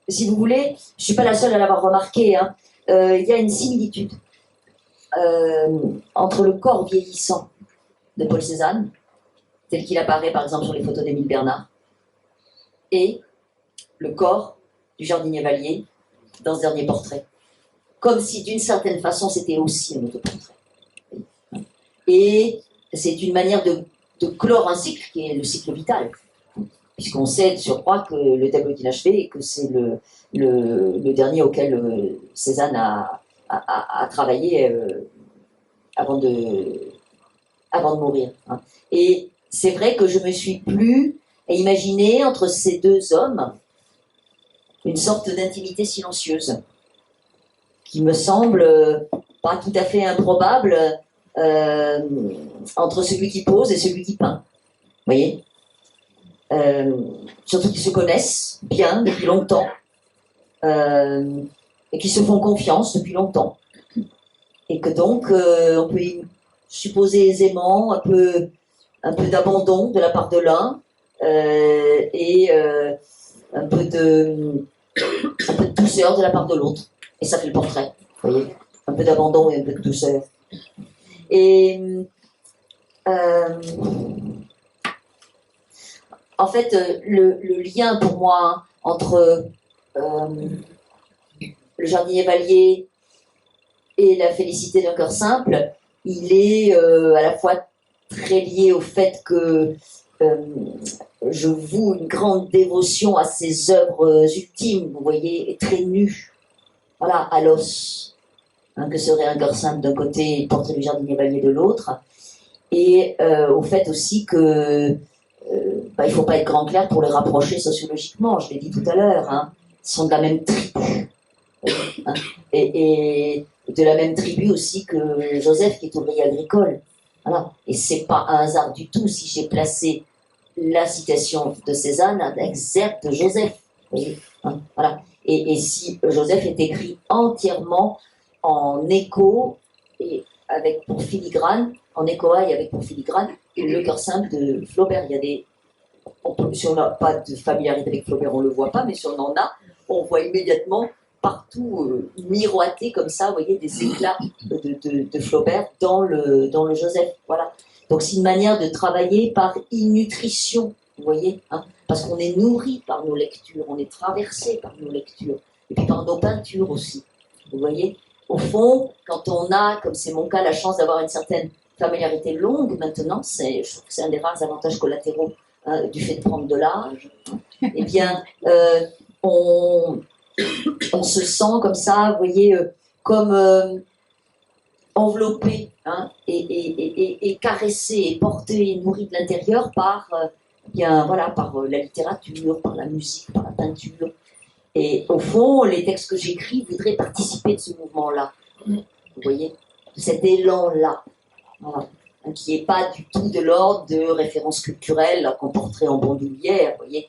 si vous voulez, je ne suis pas la seule à l'avoir remarqué, hein, y a une similitude entre le corps vieillissant de Paul Cézanne, tel qu'il apparaît par exemple sur les photos d'Émile Bernard, et le corps du jardinier Valier dans ce dernier portrait. Comme si d'une certaine façon c'était aussi un autoportrait. Et c'est une manière de clore un cycle qui est le cycle vital. Puisqu'on sait de surcroît que le tableau qu'il a achevé et que c'est le dernier auquel Cézanne a travaillé avant de mourir. Hein. Et c'est vrai que je me suis plu à imaginer entre ces deux hommes une sorte d'intimité silencieuse qui me semble pas tout à fait improbable entre celui qui pose et celui qui peint. Vous voyez, surtout qu'ils se connaissent bien depuis longtemps et qui se font confiance depuis longtemps. Et que donc, on peut supposer aisément un peu d'abandon de la part de l'un et un peu de douceur de la part de l'autre. Et ça fait le portrait, vous voyez, un peu d'abandon et un peu de douceur. Et en fait, le lien pour moi entre le jardinier Valier et la félicité d'un cœur simple, il est à la fois très lié au fait que je voue une grande dévotion à ses œuvres ultimes, vous voyez, et très nues, voilà, à l'os, hein, que serait un cœur simple d'un côté et le portrait du jardinier Valier de l'autre, et au fait aussi que il ne faut pas être grand clair pour les rapprocher sociologiquement, je l'ai dit tout à l'heure, hein, ils sont de la même tribu, hein, et de la même tribu aussi que Joseph qui est ouvrier agricole. Voilà. Et c'est pas un hasard du tout si j'ai placé la citation de Cézanne à l'exergue de Joseph. Vous voyez, hein, voilà. Et si Joseph est écrit entièrement en écho et avec pour filigrane, en échoaille avec pour filigrane, le cœur simple de Flaubert. Il y a des, si on n'a pas de familiarité avec Flaubert, on ne le voit pas, mais si on en a, on voit immédiatement partout miroiter comme ça, vous voyez, des éclats de Flaubert dans le Joseph. Voilà. Donc c'est une manière de travailler par innutrition, vous voyez, hein, parce qu'on est nourri par nos lectures, on est traversé par nos lectures, et puis par nos peintures aussi, vous voyez. Au fond, quand on a, comme c'est mon cas, la chance d'avoir une certaine familiarité longue maintenant, je trouve que c'est un des rares avantages collatéraux du fait de prendre de l'âge, eh bien, on se sent comme ça, vous voyez, comme enveloppé, hein, et caressé, et porté, et nourri de l'intérieur par, par la littérature, par la musique, par la peinture. Et au fond, les textes que j'écris voudraient participer de ce mouvement-là, vous voyez, de cet élan-là, voilà, qui n'est pas du tout de l'ordre de références culturelles qu'on porterait en bandoulière, vous voyez.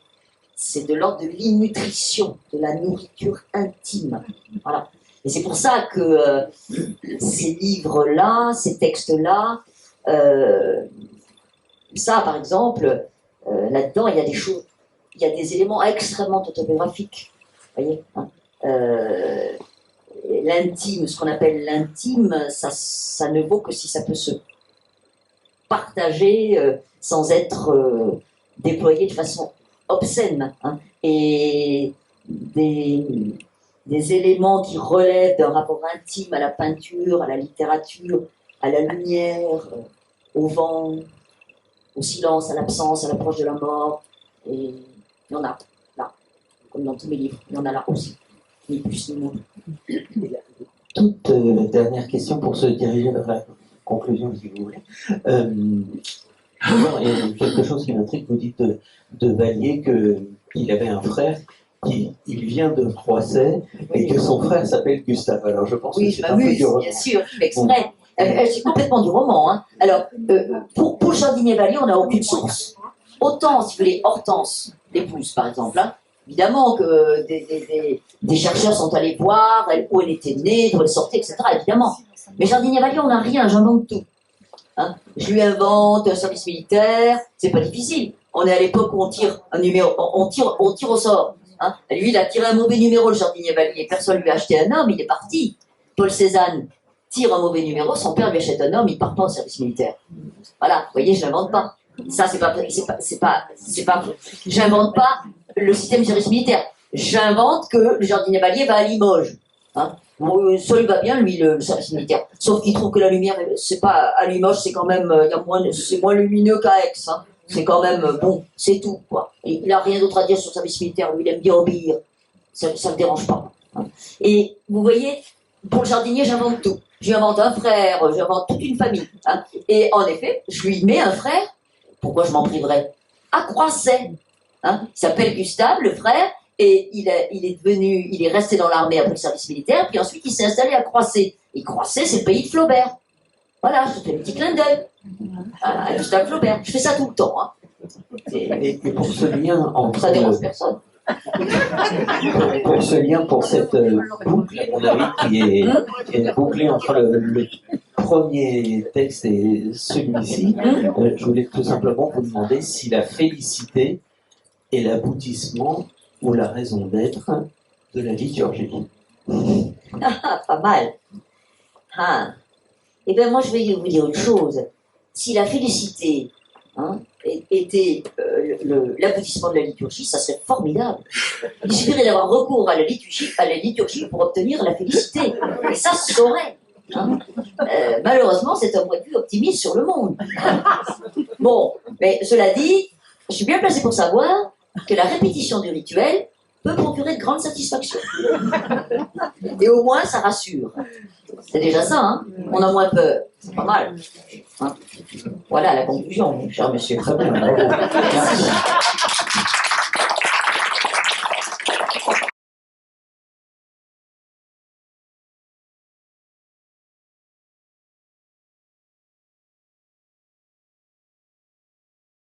C'est de l'ordre de l'innutrition, de la nourriture intime. Voilà. Et c'est pour ça que ces livres-là, ces textes-là, ça, par exemple, là-dedans, il y a des choses, il y a des éléments extrêmement autobiographiques. Vous voyez, hein, l'intime, ce qu'on appelle l'intime, ça ne vaut que si ça peut se partager sans être déployé de façon obscène. Hein. Et des éléments qui relèvent d'un rapport intime à la peinture, à la littérature, à la lumière, au vent, au silence, à l'absence, à l'approche de la mort. Et il y en a là, comme dans tous mes livres, il y en a là aussi, ni plus ni moins. Toute dernière question pour se diriger vers la conclusion, si vous voulez. D'abord, il y a quelque chose qui m'intrigue, vous dites de Vallier qu'il avait un frère il vient de Croisset et que son frère s'appelle Gustave. Alors je pense oui, que je c'est un peu m'amuse, du roman. bien sûr, je fais exprès. C'est complètement du roman. Hein. Alors, pour Jardinier-Vallier, on n'a aucune source. Autant, si vous voulez, Hortense, l'épouse, par exemple, hein, évidemment que des chercheurs sont allés voir où elle était née, d'où elle sortait, etc., évidemment. Mais Jardinier-Vallier, on n'a rien, j'invente tout. Hein. Je lui invente un service militaire, c'est pas difficile. On est à l'époque où on tire un numéro, on tire au sort. Hein. Lui, il a tiré un mauvais numéro, le Jardinier-Vallier. Personne lui a acheté un homme, il est parti. Paul Cézanne tire un mauvais numéro, son père lui achète un homme, il part pas au service militaire. Voilà, vous voyez, je l'invente pas. Ça, j'invente pas le système du service militaire. J'invente que le Jardinier-Vallier va à Limoges. Hein. Bon, ça lui va bien, lui, le service militaire. Sauf qu'il trouve que la lumière, c'est pas, à Limoges, c'est quand même, c'est moins lumineux qu'à Aix. Hein. C'est quand même, bon, c'est tout, quoi. Et il n'a rien d'autre à dire sur le service militaire, lui, il aime bien obéir. Ça ne le dérange pas. Hein. Et vous voyez, pour le jardinier, j'invente tout. J'invente un frère, j'invente toute une famille. Hein. Et en effet, je lui mets un frère, pourquoi je m'en priverais? À Croisset. Hein. Il s'appelle Gustave, le frère, et il est resté dans l'armée après le service militaire, puis ensuite il s'est installé à Croisset. Et Croisset, c'est le pays de Flaubert. Voilà, je te fais un petit clin d'œil. À Gustave Flaubert. Je fais ça tout le temps. Hein. Et pour ce lien entre... Ça dérange personne. Pour ce lien, pour cette boucle, à mon avis, qui est bouclée entre le premier texte et celui-ci, je voulais tout simplement vous demander si la félicité est l'aboutissement ou la raison d'être de la liturgie. Pas mal. Ah. Eh bien, moi, je vais vous dire une chose. Si la félicité était l'aboutissement de la liturgie, ça serait formidable. Il suffirait d'avoir recours à la liturgie pour obtenir la félicité. Et ça se saurait. Hein. Malheureusement, c'est un point de vue optimiste sur le monde. Bon, mais cela dit, je suis bien placé pour savoir que la répétition du rituel peut procurer de grandes satisfactions. Et au moins, ça rassure. C'est déjà ça, hein. On a moins peur. C'est pas mal. Hein. Voilà la conclusion, cher monsieur. Très bien. Merci.